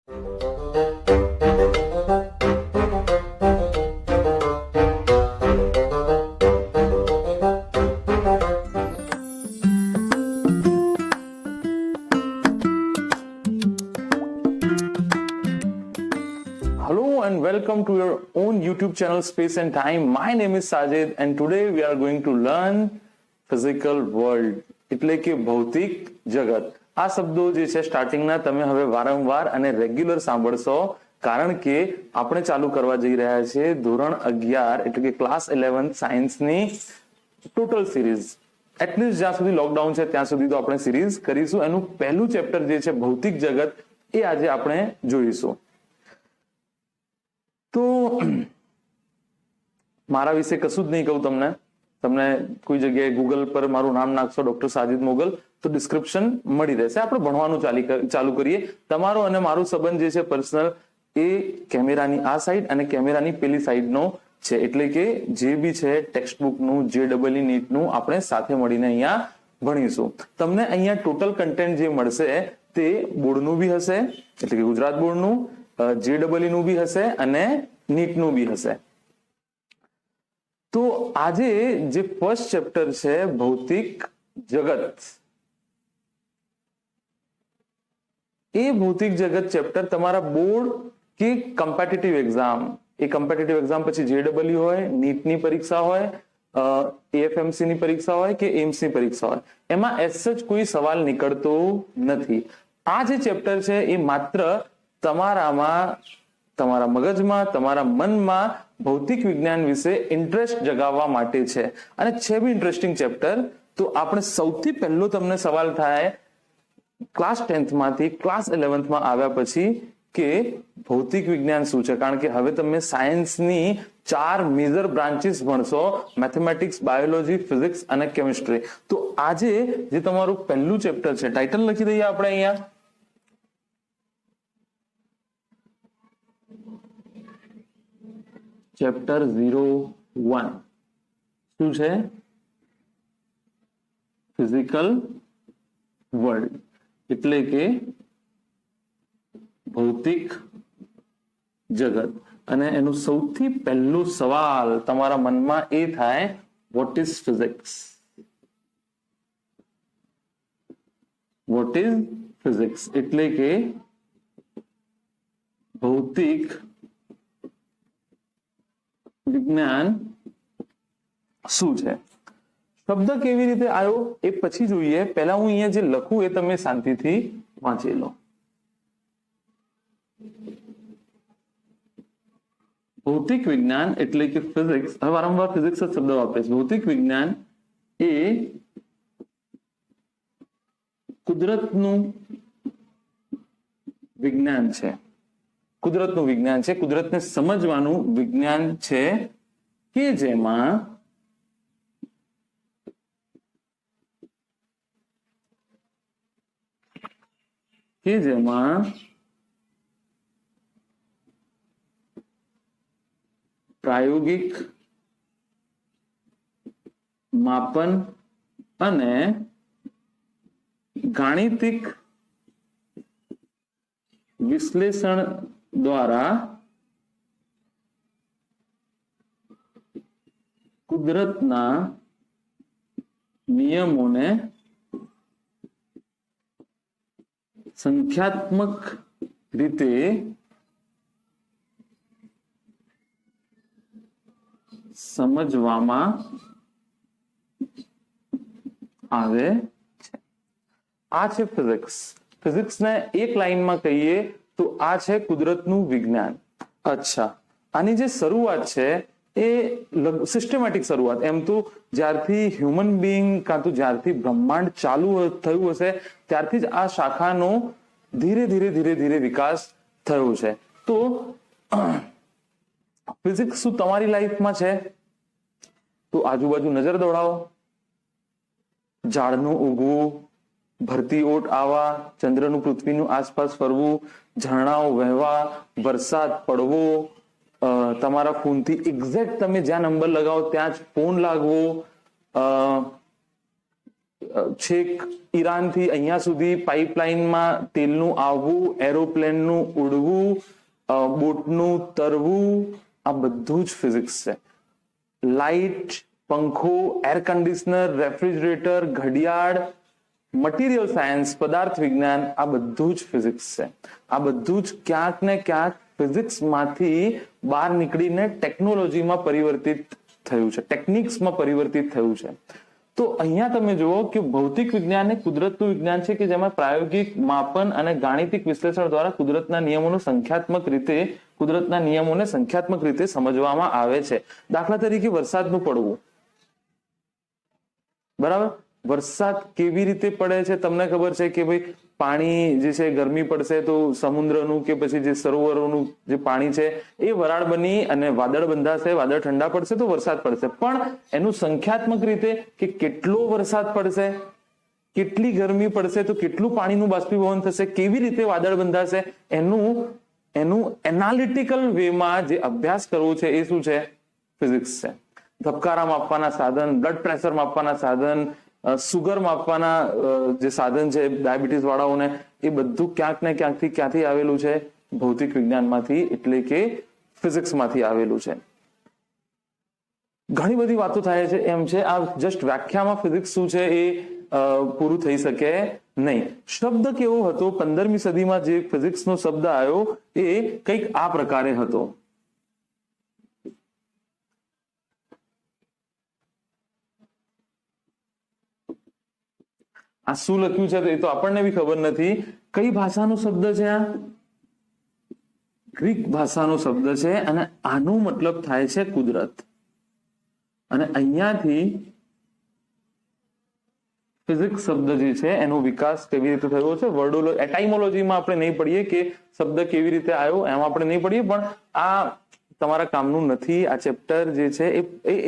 Hello and welcome to your own YouTube channel Space and Time. My name is Sajid and today we are going to learn physical world એટલે કે ભૌતિક જગત. આ શબ્દો જે છે સ્ટાર્ટિંગના તમે હવે વારંવાર અને રેગ્યુલર સાંભળશો કારણ કે આપણે ચાલુ કરવા જઈ રહ્યા છે ધોરણ 11 એટલે કે ક્લાસ 11 સાયન્સની ટોટલ સિરીઝ. એટલીસ્ટ જ્યાં સુધી લોકડાઉન છે ત્યાં સુધી તો આપણે સિરીઝ કરીશું. એનું પહેલું ચેપ્ટર જે છે ભૌતિક જગત એ આજે આપણે જોઈશું. તો મારા વિશે કશું જ નહીં કહું તમને કોઈ જગ્યાએ ગૂગલ પર મારું નામ નાખશો ડોક્ટર સાજિદ મોગલ તો ડિસ્ક્રિપ્શન મળી રહેશે. આપણે ભણવાનું ચાલુ કરીએ. તમારો અને મારું સંબંધ જે છે પર્સનલ એ કેમેરાની આ સાઈડ અને કેમેરાની પેલી સાઈડનો છે. એટલે કે જે બી છે ટેક્સ્ટ બુકનું JEE નીટનું આપણે સાથે મળીને અહીંયા ભણીશું. તમને અહીંયા ટોટલ કન્ટેન્ટ જે મળશે તે બોર્ડનું બી હશે એટલે કે ગુજરાત બોર્ડનું, JEE નું બી હશે અને નીટનું બી હશે. તો આજે જે ફર્સ્ટ ચેપ્ટર છે ભૌતિક જગત, એ ભૌતિક જગત ચેપ્ટર તમારા બોર્ડ કે કમ્પિટિટિવ એક્ઝામ, એ કમ્પિટિટિવ એક્ઝામ પછી JEE હોય, નીટની પરીક્ષા હોય, AFMC ની પરીક્ષા હોય કે એમ્સ ની પરીક્ષા હોય, એમાં એસ સચ કોઈ સવાલ નીકળતો નથી. આ જે ચેપ્ટર છે એ માત્ર તમારામાં, તમારા મગજમાં, તમારા મનમાં ભૌતિક વિજ્ઞાન વિશે ઇન્ટરેસ્ટ જગાવવા માટે છે. અને છે બી ઇન્ટરેસ્ટિંગ ચેપ્ટર. તો આપણે સૌથી પહેલો તમને સવાલ થાય ક્લાસ 10th માંથી ક્લાસ 11th માં આવ્યા પછી કે ભૌતિક વિજ્ઞાન શું છે. કારણ કે હવે તમે સાયન્સની 4 મેજર બ્રાન્ચીસ ભણશો, મેથેમેટિક્સ, બાયોલોજી, ફિઝિક્સ અને કેમિસ્ટ્રી. તો આજે જે તમારું પહેલું ચેપ્ટર છે, ટાઇટલ લખી દઈએ આપણે અહીંયા, ચેપ્ટર 01 શું છે? ફિઝિકલ વર્લ્ડ એટલે કે ભૌતિક જગત. અને એનું સૌથી પહેલું સવાલ તમારા મનમાં એ થાય, what is physics? What is physics એટલે કે ભૌતિક વિજ્ઞાન શું છે? શબ્દ કેવી રીતે આવ્યો એ પછી જોઈએ. પહેલા હું અહીંયા જે લખું એ તમે શાંતિથી વાંચી લો. ભૌતિક વિજ્ઞાન એટલે કે ફિઝિક્સ, હવે વારંવાર ફિઝિક્સ જ શબ્દ વાપરીશ. ભૌતિક વિજ્ઞાન એ કુદરતનું વિજ્ઞાન છે. કુદરતનું વિજ્ઞાન છે, કુદરતને સમજવાનું વિજ્ઞાન છે કે જેમાં પ્રાયોગિક માપન અને ગાણિતિક વિશ્લેષણ દ્વારા કુદરતના નિયમોને સંખ્યાત્મક રીતે સમજવામાં આવે છે. આ છે ફિઝિક્સ. ફિઝિક્સને એક લાઈનમાં કહીએ તો આ છે કુદરતનું વિજ્ઞાન. અચ્છા, આની જે શરૂઆત છે એ સિસ્ટમેટિક શરૂઆત, એમ તો જ્યારથી હ્યુમન બીઈંગ કાં તો જ્યારથી બ્રહ્માંડ ચાલુ થયું હશે ત્યારથી જ આ શાખાનો ધીરે ધીરે વિકાસ થયો છે. તો ફિઝિક્સ શું તમારી લાઈફમાં છે? તો આજુબાજુ નજર દોડાવો. ઝાડનું ઉગવું, ભરતી ઓટ આવવા, ચંદ્રનું પૃથ્વીનું આસપાસ ફરવું, ઝરણાઓ વહેવા, વરસાદ પડવો, તમારા ફોનથી એક્ઝેક્ટ તમે જ્યાં નંબર લગાવો ત્યાં જ ફોન લાગવો, છેક ઈરાનથી અહીંયા સુધી પાઇપલાઇનમાં તેલનું આવવું, એરોપ્લેનનું ઉડવું, બોટનું તરવું, આ બધું જ ફિઝિક્સ છે. લાઇટ, પંખો, એર કન્ડિશનર, રેફ્રિજરેટર, ઘડિયાળ, મટીરિયલ સાયન્સ, પદાર્થ વિજ્ઞાન, આ બધું જ ફિઝિક્સ છે. આ બધું જ ક્યાંક ને ક્યાંક ફિઝિક્સમાંથી બહાર નીકળીને ટેકનોલોજીમાં પરિવર્તિત થયું છે, ટેકનિક્સમાં પરિવર્તિત થયું છે. તો અહીંયા તમે જુઓ કે ભૌતિક વિજ્ઞાન એ કુદરતનું વિજ્ઞાન છે કે જેમાં પ્રાયોગિક માપન અને ગાણિતિક વિશ્લેષણ દ્વારા કુદરતના નિયમોને સંખ્યાત્મક રીતે સમજવામાં આવે છે. દાખલા તરીકે વરસાદનું પડવું, બરાબર, વરસાદ કેવી રીતે પડે છે તમને ખબર છે કે ભાઈ પાણી જે છે ગરમી પડશે તો સમુદ્રનું કે પછી જે સરોવરોનું જે પાણી છે એ વરાળ બની અને વાદળ બંધાશે, વાદળ ઠંડા પડશે તો વરસાદ પડશે. પણ એનું સંખ્યાત્મક રીતે કે કેટલો વરસાદ પડશે, કેટલી ગરમી પડશે તો કેટલું પાણીનું બાષ્પીભવન થશે, કેવી રીતે વાદળ બંધાશે, એનું એનાલિટિકલ વેમાં જે અભ્યાસ કરવો છે એ શું છે? ફિઝિક્સ છે. ધબકારા માપવાના સાધન, બ્લડ પ્રેશર માપવાના સાધન, સુગર માપવાના જે સાધન છે ડાયાબિટીસ વાળાઓને, એ બધું ક્યાંક ને ક્યાંથી આવેલું છે? ભૌતિક વિજ્ઞાનમાંથી, એટલે કે ફિઝિક્સમાંથી આવેલું છે. ઘણી બધી વાતો થાય છે એમ છે. આ જસ્ટ વ્યાખ્યામાં ફિઝિક્સ શું છે એ પૂરું થઈ શકે નહીં. શબ્દ કેવો હતો? 15મી સદીમાં જે ફિઝિક્સનો શબ્દ આવ્યો એ કંઈક આ પ્રકારે હતો. આ શું લખ્યું છે એ તો આપણને બી ખબર નથી. કઈ ભાષાનો શબ્દ છે આ? ગ્રીક ભાષાનો શબ્દ છે અને આનો મતલબ થાય છે કુદરત. અને અહીંયાથી ફિઝિક્સ શબ્દ જે છે એનો વિકાસ કેવી રીતે થયો છે, એટાઇમોલોજીમાં આપણે નહીં પડીએ કે શબ્દ કેવી રીતે આવ્યો, એમાં આપણે નહીં પડીએ, પણ આ તમારા કામનું નથી. આ ચેપ્ટર જે છે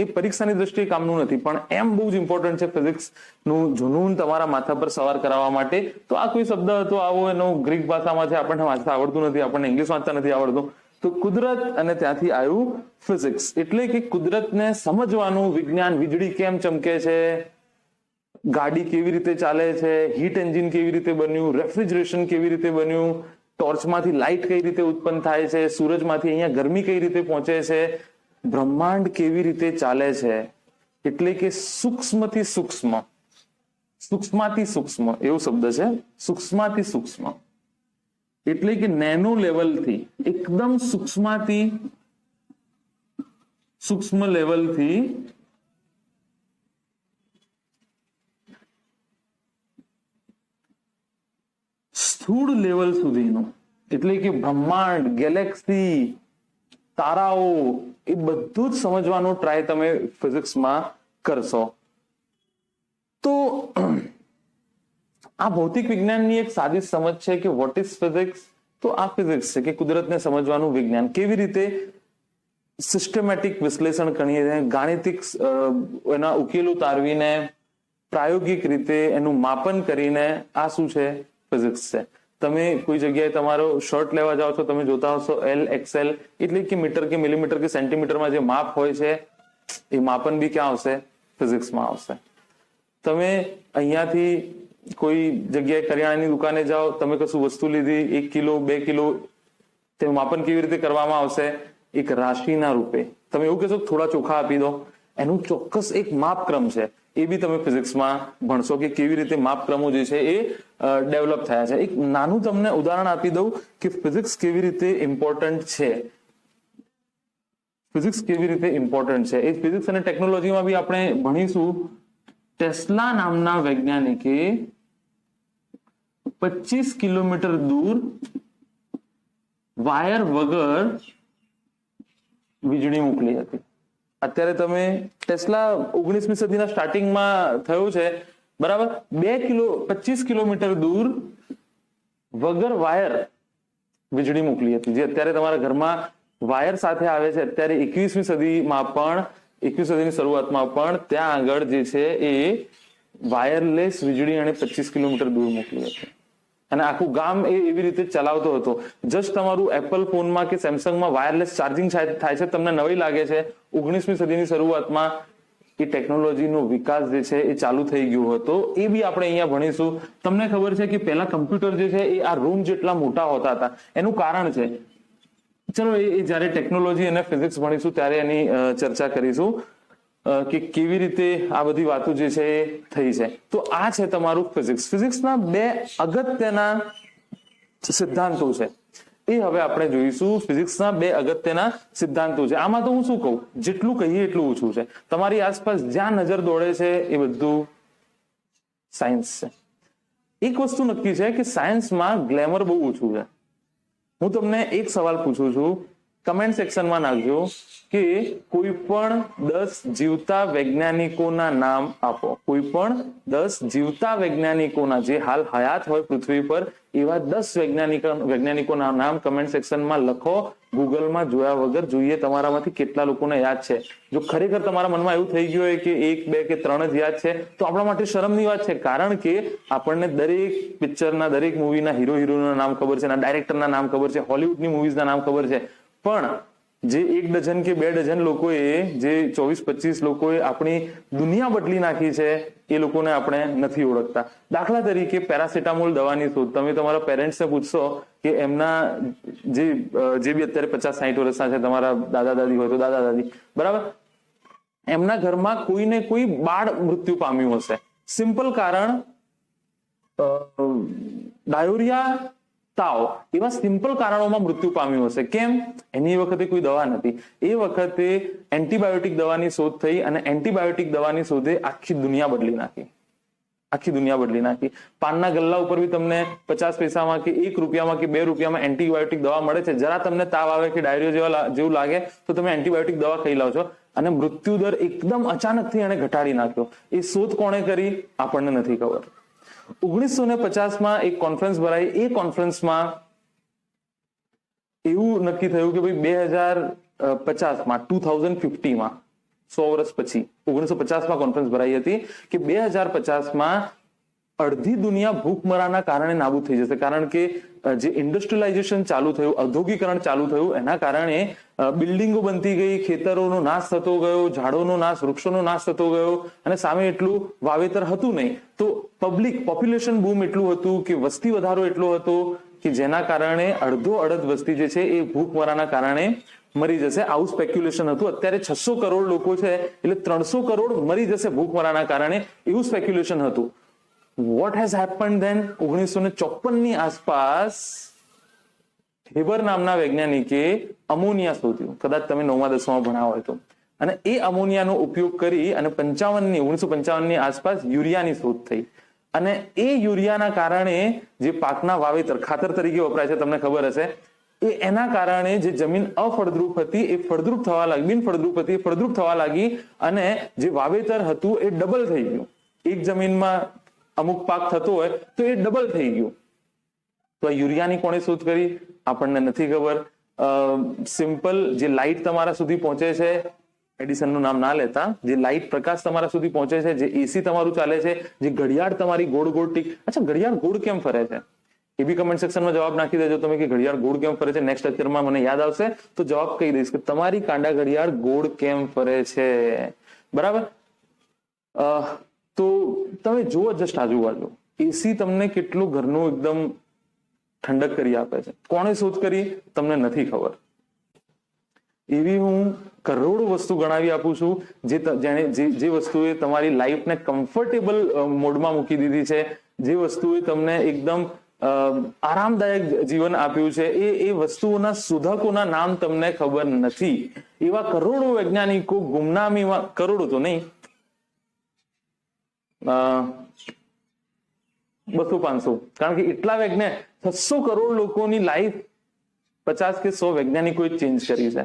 એ પરીક્ષાની દ્રષ્ટિએ કામનું નથી, પણ એમ બહુ જ ઇમ્પોર્ટન્ટ છે ફિઝિક્સ નું જુનૂન તમારા માથા પર સવાર કરાવવા માટે. તો આ કોઈ શબ્દ હતો આવો, એનો ગ્રીક ભાષામાં છે, આપણને વાંચતા આવડતું નથી, આપણને ઇંગ્લિશ વાંચતા નથી આવડતું, તો કુદરત અને ત્યાંથી આવ્યું ફિઝિક્સ. એટલે કે કુદરતને સમજવાનું વિજ્ઞાન. વીજળી કેમ ચમકે છે, ગાડી કેવી રીતે ચાલે છે, હીટ એન્જિન કેવી રીતે બન્યું, રેફ્રિજરેશન કેવી રીતે બન્યું, ટોર્ચમાંથી લાઇટ કઈ રીતે ઉત્પન્ન થાય છે, સૂરજમાંથી અહીંયા ગરમી કઈ રીતે પહોંચે છે, બ્રહ્માંડ કેવી રીતે ચાલે છે. એટલે કે સૂક્ષ્મથી સૂક્ષ્મ, સૂક્ષ્માથી સૂક્ષ્મ એવો શબ્દ છે, સૂક્ષ્માથી સૂક્ષ્મ. એટલે કે નેનો લેવલથી, એકદમ સૂક્ષ્માથી સૂક્ષ્મ લેવલથી સ્થૂળ લેવલ સુધીનું, એટલે કે બ્રહ્માંડ, ગેલેક્સી, તારાઓ, એ બધું જ સમજવાનો ટ્રાય તમે ફિઝિક્સમાં કરશો. તો આ ભૌતિક વિજ્ઞાનની એક સાદી સમજ છે કે વોટ ઇઝ ફિઝિક્સ. તો આ ફિઝિક્સ છે કે કુદરતને સમજવાનું વિજ્ઞાન. કેવી રીતે સિસ્ટમેટિક વિશ્લેષણ કરીને, ગાણિતિક એના ઉકેલો તારવીને, પ્રાયોગિક રીતે એનું માપન કરીને, આ શું છે? ફિઝિક્સ છે. તમે કોઈ જગ્યાએ તમારો શર્ટ લેવા જાઓ છો, તમે જોતા હશો એલ, એક્સએલ, એટલે કે મીટર કે મિલીમીટર કે સેન્ટીમીટરમાં જે માપ હોય છે એ માપન બી ક્યાં આવશે? ફિઝિક્સમાં આવશે. તમે અહીંયાથી કોઈ જગ્યાએ કરિયાણાની દુકાને જાઓ, તમે કશું વસ્તુ લીધી, 1 કિલો 2 કિલો, તે માપન કેવી રીતે કરવામાં આવશે? એક રાશિના રૂપે. તમે એવું કહેશો થોડા ચોખા આપી દો, એનું ચોક્કસ એક માપક્રમ છે. એ બી તમે ફિઝિક્સમાં ભણશો કે કેવી રીતે માપક્રમો જે છે એ ડેવલપ થયા છે. એક નાનું તમને ઉદાહરણ આપી દઉં કે ફિઝિક્સ કેવી રીતે ઇમ્પોર્ટન્ટ છે. ફિઝિક્સ કેવી રીતે ઇમ્પોર્ટન્ટ છે એ ફિઝિક્સ અને ટેકનોલોજીમાં બી આપણે ભણીશું. ટેસ્લા નામના વૈજ્ઞાનિકે 25 કિલોમીટર દૂર વાયર વગર વીજળી મોકલી હતી. અત્યારે તમે ટેસ્લા 19મી સદીના સ્ટાર્ટિંગમાં થયું છે, બરાબર. 25 કિલોમીટર દૂર વગર વાયર વીજળી મોકલી હતી. જે અત્યારે તમારા ઘરમાં વાયર સાથે આવે છે, અત્યારે 21મી સદીમાં પણ, 21મી સદીની શરૂઆતમાં પણ ત્યાં આગળ જે છે એ વાયરલેસ વીજળી અને 25 કિલોમીટર દૂર મોકલી હતી. અને આખું ગામ એ એવી રીતે ચલાવતો હતો. જસ્ટ તમારું એપલ ફોનમાં કે સેમસંગમાં વાયરલેસ ચાર્જિંગ થાય છે, તમને નવી લાગે છે. 19મી સદીની શરૂઆતમાં એ ટેકનોલોજીનો વિકાસ જે છે એ ચાલુ થઈ ગયો હતો, એ બી આપણે અહીંયા ભણીશું. તમને ખબર છે કે પહેલા કમ્પ્યુટર જે છે એ આ રૂમ જેટલા મોટા હોતા હતા. એનું કારણ છે, ચલો એ જ્યારે ટેકનોલોજી અને ફિઝિક્સ ભણીશું ત્યારે એની ચર્ચા કરીશું કે કેવી રીતે આ બધી વાતો જે છે એ થઈ છે. તો આ છે તમારું ફિઝિક્સ. ફિઝિક્સના બે અગત્યના સિદ્ધાંતો છે, એ હવે આપણે જોઈશું. ફિઝિક્સના બે અગત્યના સિદ્ધાંતો છે. આમાં તો હું શું કહું, જેટલું કહીએ એટલું ઓછું છે. તમારી આસપાસ જ્યાં નજર દોડે છે એ બધું સાયન્સ છે. એક વસ્તુ નક્કી છે કે સાયન્સમાં ગ્લેમર બહુ ઓછું છે. હું તમને એક સવાલ પૂછું છું, કમેન્ટ સેક્શનમાં નાખજો કે કોઈ પણ 10 જીવતા વૈજ્ઞાનિકોના નામ આપો. કોઈ પણ 10 જીવતા વૈજ્ઞાનિકોના, જે હાલ હયાત હોય પૃથ્વી પર, એવા 10 વૈજ્ઞાનિકોના નામ કમેન્ટ સેક્શનમાં લખો. ગૂગલમાં જોયા વગર જોઈએ તમારામાંથી કેટલા લોકોને યાદ છે. જો ખરેખર તમારા મનમાં એવું થઈ ગયું હોય કે 1, 2 કે 3 જ યાદ છે, તો આપણા માટે શરમની વાત છે. કારણ કે આપણને દરેક પિક્ચરના, દરેક મૂવીના હીરો હિરોઈનના નામ ખબર છે, ડાયરેક્ટરના નામ ખબર છે, હોલિવૂડની મૂવીઝના નામ ખબર છે. પણ જે 1 ડઝન કે 2 ડઝન લોકોએ, જે 24-25 લોકોએ આપણી દુનિયા બદલી નાખી છે, એ લોકોને આપણે નથી ઓળખતા. દાખલા તરીકે પેરાસિટામોલ દવાની શોધ. તમે તમારા પેરેન્ટ્સને પૂછશો કે એમના જે બી અત્યારે 50-60 વર્ષના છે, તમારા દાદા દાદી હોય તો દાદા દાદી, બરાબર, એમના ઘરમાં કોઈને કોઈ બાળ મૃત્યુ પામ્યું હશે. સિમ્પલ કારણ, ડાયોરિયા, તાવ, એવા સિમ્પલ કારણોમાં મૃત્યુ પામ્યું હશે. કેમ? એની વખતે કોઈ દવા નથી. એ વખતે એન્ટીબાયોટિક દવાની શોધ થઈ અને એન્ટીબાયોટિક દવાની શોધે આખી દુનિયા બદલી નાખી. આખી દુનિયા બદલી નાખી. પાનના ગલ્લા ઉપર બી તમને 50 પૈસામાં કે 1 રૂપિયામાં કે 2 રૂપિયામાં એન્ટીબાયોટિક દવા મળે છે. જરા તમને તાવ આવે કે ડાયરિયા જેવું લાગે તો તમે એન્ટીબાયોટિક દવા ખાઈ લો છો, અને મૃત્યુ દર એકદમ અચાનકથી એને ઘટાડી નાખ્યો. એ શોધ કોણે કરી આપણને નથી ખબર. 1950માં એક કોન્ફરન્સ ભરાઈ. એ કોન્ફરન્સમાં એવું નક્કી થયું કે ભાઈ 2050માં 2050માં 100 વર્ષ પછી 1950માં કોન્ફરન્સ ભરાઈ હતી કે 2050માં અડધી દુનિયા ભૂખમરાના કારણે નાબૂદ થઈ જશે. કારણ કે જે ઇન્ડસ્ટ્રીયલાઇઝેશન ચાલુ થયું, ઔદ્યોગિકરણ ચાલુ થયું, એના કારણે બિલ્ડિંગો બનતી ગઈ, ખેતરોનો નાશ થતો ગયો, ઝાડોનો નાશ, વૃક્ષોનો નાશ થતો ગયો, અને સામે એટલું વાવેતર હતું નહીં. તો પોપ્યુલેશન બૂમ એટલું હતું કે વસ્તી વધારો એટલો હતો કે જેના કારણે અડધ વસ્તી જે છે એ ભૂખમરાના કારણે મરી જશે. આવું સ્પેક્યુલેશન હતું. અત્યારે 600 કરોડ લોકો છે, એટલે 300 કરોડ મરી જશે ભૂખમરાના કારણે, એવું સ્પેક્યુલેશન હતું. What has happened then? 1954ની આસપાસ હેબર નામના વૈજ્ઞાનિકે અમોનિયા શોધ્યું. કદાચ તમે 9મા 10માં ભણ્યા હોય તો. અને એ અમોનિયાનો ઉપયોગ કરી અને 1955ની આસપાસ યુરિયાની શોધ થઈ. અને એ યુરિયાના કારણે જે પાકના વાવેતર, ખાતર તરીકે વપરાય છે, તમને ખબર હશે, એના કારણે જે જમીન અફળદ્રુપ હતી એ ફળદ્રુપ થવા લાગી, બિનફળદ્રુપ હતી એ ફળદ્રુપ થવા લાગી, અને જે વાવેતર હતું એ ડબલ થઈ ગયું. એક જમીનમાં અમુક પાક થતો હોય તો એ ડબલ થઈ ગયું. તો આ યુરિયાની કોણે શોધ કરી આપણને નથી ખબર. સિમ્પલ, જે લાઇટ તમારા સુધી પહોંચે છે, એડિસનનું નામ ના લેતા, જે લાઇટ પ્રકાશ તમારા સુધી પહોંચે છે, જે એસી તમારું ચાલે છે, જે ઘડિયાળ તમારી ગોળ ગોળ ટીક. અચ્છા, ઘડિયાળ ગોળ કેમ ફરે છે? એ બી કમેન્ટ સેક્શનમાં જવાબ નાખી દેજો તમે કે ઘડિયાળ ગોળ કેમ ફરે છે. નેક્સ્ટ લેક્ચરમાં મને યાદ આવશે તો જવાબ કહી દઈશ કે તમારી કાંડા ઘડિયાળ ગોળ કેમ ફરે છે. બરાબર? તો તમે જુઓ જસ્ટ આજુબાજુ, એસી તમને કેટલું ઘરનું એકદમ ઠંડક કરી આપે છે. કોણે શોધ કરી તમને નથી ખબર. એવી હું કરોડો વસ્તુ ગણાવી આપું છું જે વસ્તુએ તમારી લાઈફને કમ્ફર્ટેબલ મોડમાં મૂકી દીધી છે, જે વસ્તુએ તમને એકદમ આરામદાયક જીવન આપ્યું છે. એ વસ્તુઓના શોધકોના નામ તમને ખબર નથી. એવા કરોડો વૈજ્ઞાનિકો ગુમનામીમાં, કરોડો તો નહીં, 200-500, કારણ કે એટલા 600 કરોડ લોકોની લાઈફ 50 કે 100 વૈજ્ઞાનિકોએ ચેન્જ કરી છે,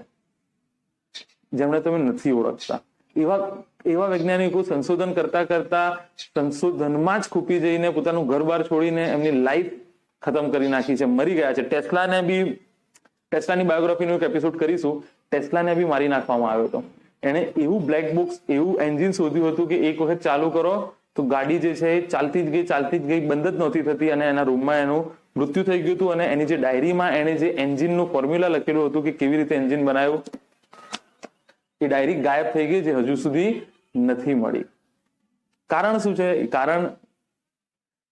જેમને તમે નથી ઓળખતા. એવા વૈજ્ઞાનિકો સંશોધન કરતા કરતા સંશોધનમાં જ ખૂપી જઈને પોતાનું ઘર-બાર છોડીને એમની લાઈફ ખતમ કરી નાખી છે, મરી ગયા છે. ટેસ્લાની બાયોગ્રાફીનું એક એપિસોડ કરીશું. ટેસ્લાને બી મારી નાખવામાં આવ્યો હતો. એણે એવું બ્લેક બોક્સ, એવું એન્જિન શોધ્યું હતું કે એક વખત ચાલુ કરો તો ગાડી જે છે એ ચાલતી જ ગઈ, બંધ જ નહોતી થતી, અને એના રૂમમાં એનું મૃત્યુ થઈ ગયું હતું. અને એની જે ડાયરીમાં એણે જે એન્જિનનું ફોર્મ્યુલા લખેલું હતું કે કેવી રીતે એન્જિન બનાવ્યું, એ ડાયરી ગાયબ થઈ ગઈ, જે હજુ સુધી નથી મળી. કારણ શું છે?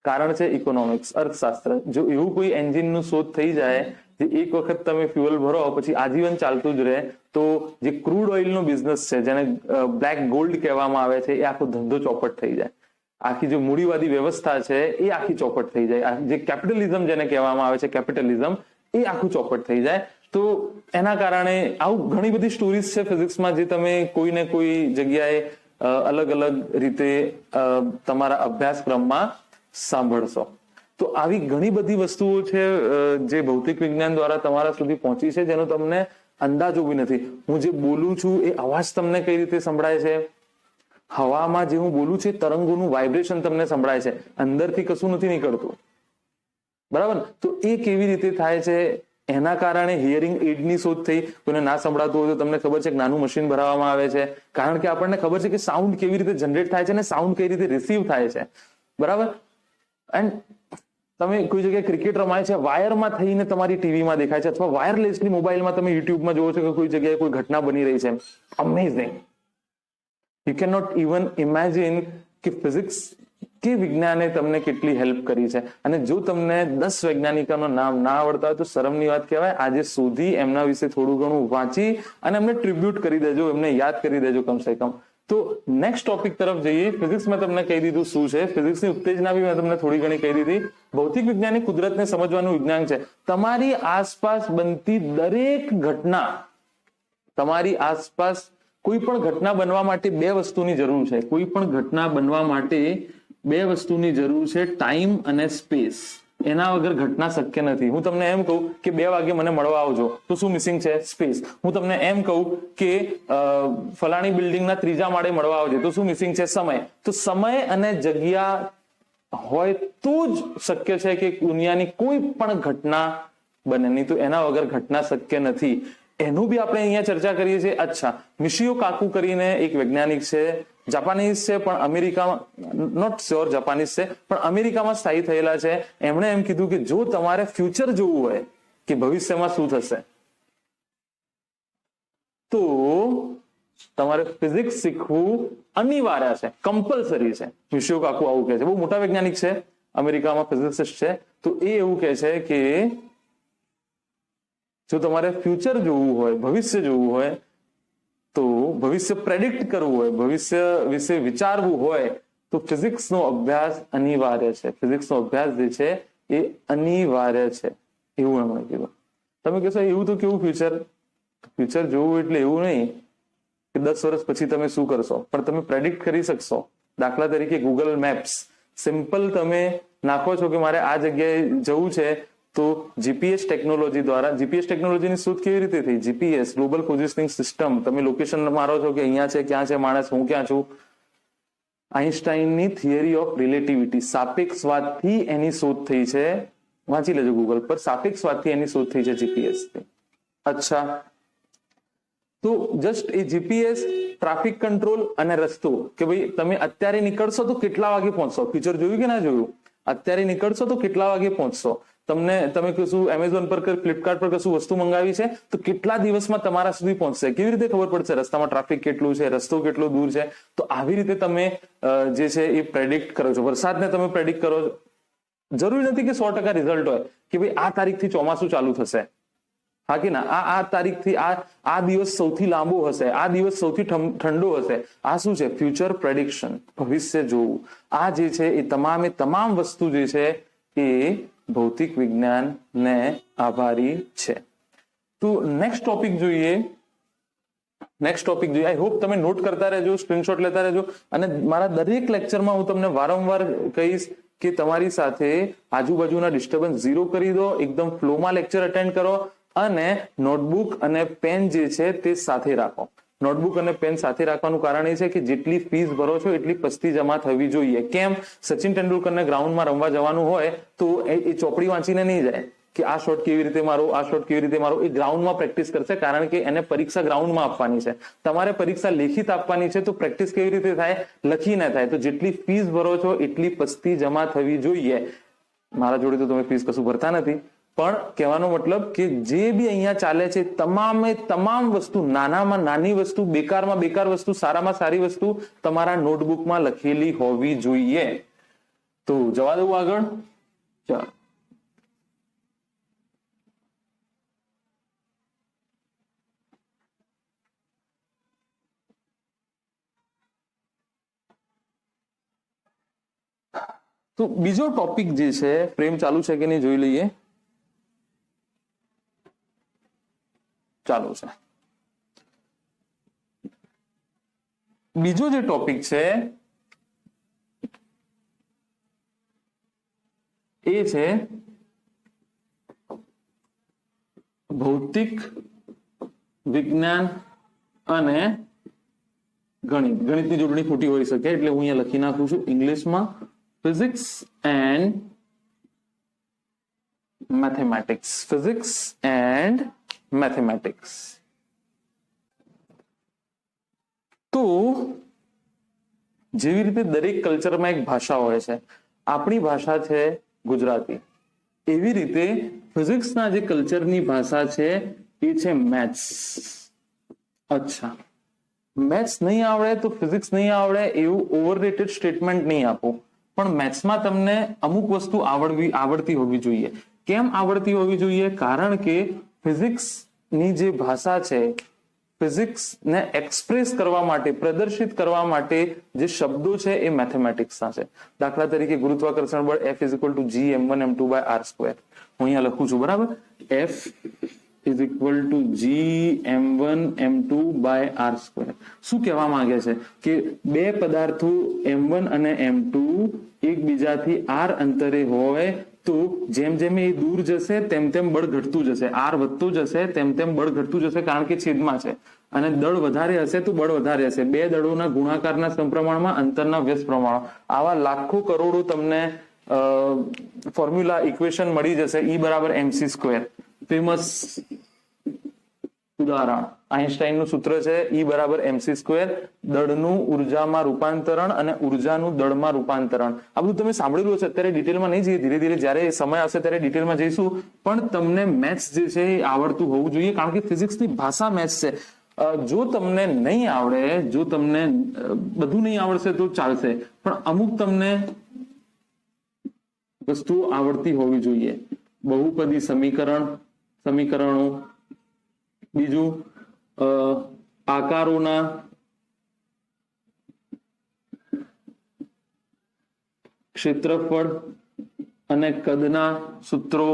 કારણ છે ઇકોનોમિક્સ, અર્થશાસ્ત્ર. જો એવું કોઈ એન્જિનનું શોધ થઈ જાય જે એક વખત તમે ફ્યુઅલ ભરો પછી આજીવન ચાલતું જ રહે, તો જે ક્રૂડ ઓઇલનો બિઝનેસ છે, જેને બ્લેક ગોલ્ડ કહેવામાં આવે છે, એ આખો ધંધો ચોપટ થઈ જાય. આખી જે મૂડીવાદી વ્યવસ્થા છે એ આખી ચોપટ થઈ જાય. જે કેપિટલિઝમ જેને કહેવામાં આવે છે, કેપિટલિઝમ, એ આખું ચોપટ થઈ જાય. તો એના કારણે આવું ઘણી બધી સ્ટોરીઝ છે ફિઝિક્સમાં જે તમે કોઈને કોઈ જગ્યાએ અલગ અલગ રીતે તમારા અભ્યાસક્રમમાં સાંભળશો. તો આવી ઘણી બધી વસ્તુઓ છે જે ભૌતિક વિજ્ઞાન દ્વારા તમારા સુધી પહોંચી છે, જેનો તમને અંદાજો બી નથી. હું જે બોલું છું એ અવાજ તમને કઈ રીતે સંભળાય છે, હવામાં જે હું બોલું છું તરંગોનું વાઇબ્રેશન તમને સંભળાય છે, અંદરથી કશું નથી નીકળતું, બરાબર? તો એ કેવી રીતે થાય છે? એના કારણે હિયરિંગ એડની શોધ થઈ. કોઈને ના સંભળાતું હોય તો તમને ખબર છે કે નાનું મશીન ભરાવવામાં આવે છે, કારણ કે આપણને ખબર છે કે સાઉન્ડ કેવી રીતે જનરેટ થાય છે અને સાઉન્ડ કઈ રીતે રિસીવ થાય છે, બરાબર? એન્ડ તમે કોઈ જગ્યાએ ક્રિકેટ રમાય છે, વાયરમાં થઈને તમારી ટીવીમાં દેખાય છે, અથવા વાયરલેસલી મોબાઈલમાં તમે યુટ્યુબમાં જોવો છો કે કોઈ જગ્યાએ કોઈ ઘટના બની રહી છે. Amazing. You can not even imagine કે ફિઝિક્સ કે વિજ્ઞાને તમને કેટલી હેલ્પ કરી છે. અને જો તમને 10 વૈજ્ઞાનિકોનું નામ ના આવડતા હોય તો શરમની વાત કહેવાય. આજે શોધી એમના વિશે થોડું ઘણું વાંચી અને એમને ટ્રિબ્યુટ કરી દેજો, એમને યાદ કરી દેજો કમસે કમ. તો નેક્સ્ટ ટોપિક તરફ જઈએ. ફિઝિક્સ મેં તમને કહી દીધું શું છે, ફિઝિક્સની ઉત્તેજના બી મેં તમને થોડી ઘણી કહી દીધી. ભૌતિક વિજ્ઞાન એ કુદરતને સમજવાનું વિજ્ઞાન છે. તમારી આસપાસ બનતી દરેક ઘટના, તમારી આસપાસ કોઈ પણ ઘટના બનવા માટે 2 વસ્તુની જરૂર છે. કોઈ પણ ઘટના બનવા માટે 2 વસ્તુની જરૂર છે, ટાઈમ અને સ્પેસ. એના વગર ઘટના શક્ય નથી. હું તમને એમ કહું કે 2 વાગે મને મળવા આવજો, તો શું મિસિંગ છે? સ્પેસ. હું તમને એમ કહું કે ફલાણી બિલ્ડિંગના 3જા માળે મળવા આવજો, તો શું મિસિંગ છે? સમય. તો સમય અને જગ્યા હોય તો જ શક્ય છે કે દુનિયાની કોઈ પણ ઘટના બને, નહીં તો એના વગર ઘટના શક્ય નથી. એનું બી આપણે અહીંયા ચર્ચા કરીએ છીએ. અચ્છા, મિશિયો કાકુ કરીને એક વૈજ્ઞાનિક છે, જાપાનીઝ છે, પણ અમેરિકામાં, નોટ શ્યોર જાપાનીઝ છે, પણ અમેરિકામાં સ્થાયી થયેલા છે. એમણે એમ કીધું કે જો તમારે ફ્યુચર જોવું હોય કે ભવિષ્યમાં શું થશે, તો તમારે ફિઝિક્સ શીખવું અનિવાર્ય છે, કમ્પલસરી છે. મિશિયો કાકુ આવું કહે છે. બહુ મોટા વૈજ્ઞાનિક છે, અમેરિકામાં ફિઝિસિસ્ટ છે. તો એ એવું કહે છે કે જો તમારે ફ્યુચર જોવું હોય, ભવિષ્ય જોવું હોય, તો ભવિષ્ય પ્રેડિક્ટ કરવું હોય, ભવિષ્ય વિશે વિચારવું હોય, તો ફિઝિક્સનો અભ્યાસ અનિવાર્ય છે. ફિઝિક્સનો અભ્યાસ જે છે એ અનિવાર્ય છે, એવું એમણે કીધું. તમે કહેશો એવું તો કેવું ફ્યુચર? ફ્યુચર જોવું એટલે એવું નહીં કે 10 વર્ષ પછી તમે શું કરશો, પણ તમે પ્રેડિક્ટ કરી શકશો. દાખલા તરીકે ગૂગલ મેપ્સ, સિમ્પલ તમે નાખો છો કે મારે આ જગ્યાએ જવું છે, તો જીપીએસ ટેકનોલોજી દ્વારા, જીપીએસ ટેકનોલોજીની શોધ કેવી રીતે થઈ? GPS, global positioning system. તમે લોકેશન મારો છો કે અહીંયા છે, ક્યાં છે માણસ, હું ક્યાં છું. આઈન્સ્ટાઈનની થિયરી ઓફ રિલેટિવિટી, સાપેક્ષવાદથી એની શોધ થઈ છે. વાંચી લેજો ગૂગલ પર, સાપેક્ષવાદથી એની શોધ થઈ છે જીપીએસ. અચ્છા, તો જસ્ટ એ જીપીએસ, ટ્રાફિક કંટ્રોલ અને રસ્તો, કે ભાઈ તમે અત્યારે નીકળશો તો કેટલા વાગે પહોંચશો. ફ્યુચર જોયું કે ના જોયું? અત્યારે નીકળશો તો કેટલા વાગે પહોંચશો. તમે કશું એમેઝોન પર કે ફ્લિપકાર્ટ પર કશું વસ્તુ મંગાવી છે તો કેટલા દિવસમાં તમારા સુધી પહોંચશે. કેવી રીતે ખબર પડશે? રસ્તામાં ટ્રાફિક કેટલું છે, રસ્તો કેટલો દૂર છે. તો આવી રીતે તમે જે છે એ પ્રેડિક્ટ કરો છો. વરસાદને તમે પ્રેડિક્ટ કરો છો. જરૂરી નથી કે 100% રિઝલ્ટ હોય કે ભાઈ આ તારીખથી ચોમાસું ચાલુ થશે, હા કે ના, આ તારીખથી આ દિવસ સૌથી લાંબો હશે, આ દિવસ સૌથી ઠંડો હશે. આ શું છે? ફ્યુચર પ્રેડિક્શન, ભવિષ્ય જોવું. આ જે છે એ તમામ વસ્તુ જે છે એ ભૌતિક વિજ્ઞાનને આભારી છે. તો નેક્સ્ટ ટોપિક જોઈએ. આઈ હોપ તમે નોટ કરતા રહેજો, સ્ક્રીનશોટ લેતા રહેજો. અને મારા દરેક લેક્ચરમાં હું તમને વારંવાર કહીશ કે તમારી સાથે આજુબાજુના ડિસ્ટર્બન્સ 0 કરી દો, એકદમ ફ્લોમાં લેક્ચર અટેન્ડ કરો અને નોટબુક અને પેન જે છે તે સાથે રાખો. નોટબુક અને પેન સાથે રાખવાનું કારણ એ છે કે જેટલી ફીસ ભરો છો એટલી પસ્તી જમા થવી જોઈએ. કેમ? સચિન તેંડુલકરને ગ્રાઉન્ડમાં રમવા જવાનું હોય તો એ ચોપડી વાંચીને નહીં જાય કે આ શોટ કેવી રીતે મારો, આ શોટ કેવી રીતે મારો. એ ગ્રાઉન્ડમાં પ્રેક્ટિસ કરશે, કારણ કે એને પરીક્ષા ગ્રાઉન્ડમાં આપવાની છે. તમારે પરીક્ષા લેખિત આપવાની છે, તો પ્રેક્ટિસ કેવી રીતે થાય? લખીને થાય. તો જેટલી ફીસ ભરો છો એટલી પસ્તી જમા થવી જોઈએ. મારા જોડે તો તમે ફીસ કશું ભરતા નથી, પણ કહેવાનો મતલબ કે જે બી અહીંયા ચાલે છે તમામે તમામ વસ્તુ, નાનામાં નાની વસ્તુ, બેકારમાં બેકાર વસ્તુ, સારામાં સારી વસ્તુ તમારા નોટબુકમાં લખેલી હોવી જોઈએ. તો જવા દઉં આગળ. ચાલો, તો બીજો ટોપિક જે છે, ફ્રેમ ચાલુ છે કે નહીં જોઈ લઈએ. ચાલુ છે. બીજો જે ટોપિક છે એ છે ભૌતિક વિજ્ઞાન અને ગણિત. ગણિતની જોડણી ખોટી હોઈ શકે એટલે હું અહીંયા લખી નાખું છું ઇંગ્લિશમાં, physics and mathematics. Physics and mathematics. તો જેવી રીતે દરેક કલ્ચરમાં એક ભાષા હોય છે, આપણી ભાષા છે ગુજરાતી, એવી રીતે ફિઝિક્સના જે કલ્ચરની ભાષા છે એ છે મેથ્સ. અચ્છા, મેથ્સ નહીં આવડે તો ફિઝિક્સ નહીં આવડે એવું ઓવરરેટેડ સ્ટેટમેન્ટ નહીં આપો, પણ મેથ્સમાં તમને અમુક વસ્તુ આવડતી હોવી જોઈએ. કેમ આવડતી હોવી જોઈએ? કારણ કે ફિઝિક્સની જે ભાષા છે, ફિઝિક્સને એક્સપ્રેસ કરવા માટે, પ્રદર્શિત કરવા માટે જે શબ્દો છે એ મેથેમેટિક્સના છે. દાખલા તરીકે ગુરુત્વાકર્ષણ બળ F = G_m1m2/r². હું અહીંયા લખું છું, બરાબર? F = G_m1m2/r². શું કહેવા માંગે છે કે બે પદાર્થો m1 અને m2 એકબીજાથી r અંતરે હોય તો જેમ જેમ એ દૂર જશે તેમ તેમ બળ ઘટતું જશે, r વધતું જશે તેમ તેમ બળ ઘટતું જશે, કારણ કે છેદમાં છે. અને દળ વધારે હશે તો બળ વધારે હશે. બે દળોના ગુણાકારના સમપ્રમાણમાં, અંતરના વ્યસ્ત પ્રમાણ. આવા લાખો કરોડો તમને ફોર્મ્યુલા, ઇક્વેશન મળી જશે. E = mc². ફેમસ ઉદાહરણ આઈન્સ્ટાઈનનું સૂત્ર છે E = mc². દળનું ઉર્જામાં રૂપાંતરણ અને ઉર્જાનું દળમાં રૂપાંતરણ. આ બધું તમે સાંભળેલું હશે, અત્યારે ડિટેલમાં નહીં જઈએ, ધીરે ધીરે જ્યારે સમય આવશે ત્યારે ડિટેલમાં જઈશું. પણ તમને મેથ્સ જે છે એ આવડતું હોવું જોઈએ, કારણ કે ફિઝિક્સની ભાષા મેથ્સ છે. જો તમને નહીં આવડે, જો તમને બધું નહીં આવડશે તો ચાલશે, પણ અમુક તમને વસ્તુઓ આવડતી હોવી જોઈએ. બહુપદી સમીકરણો, બીજું આકારોના ક્ષેત્રફળ અને કદના સૂત્રો,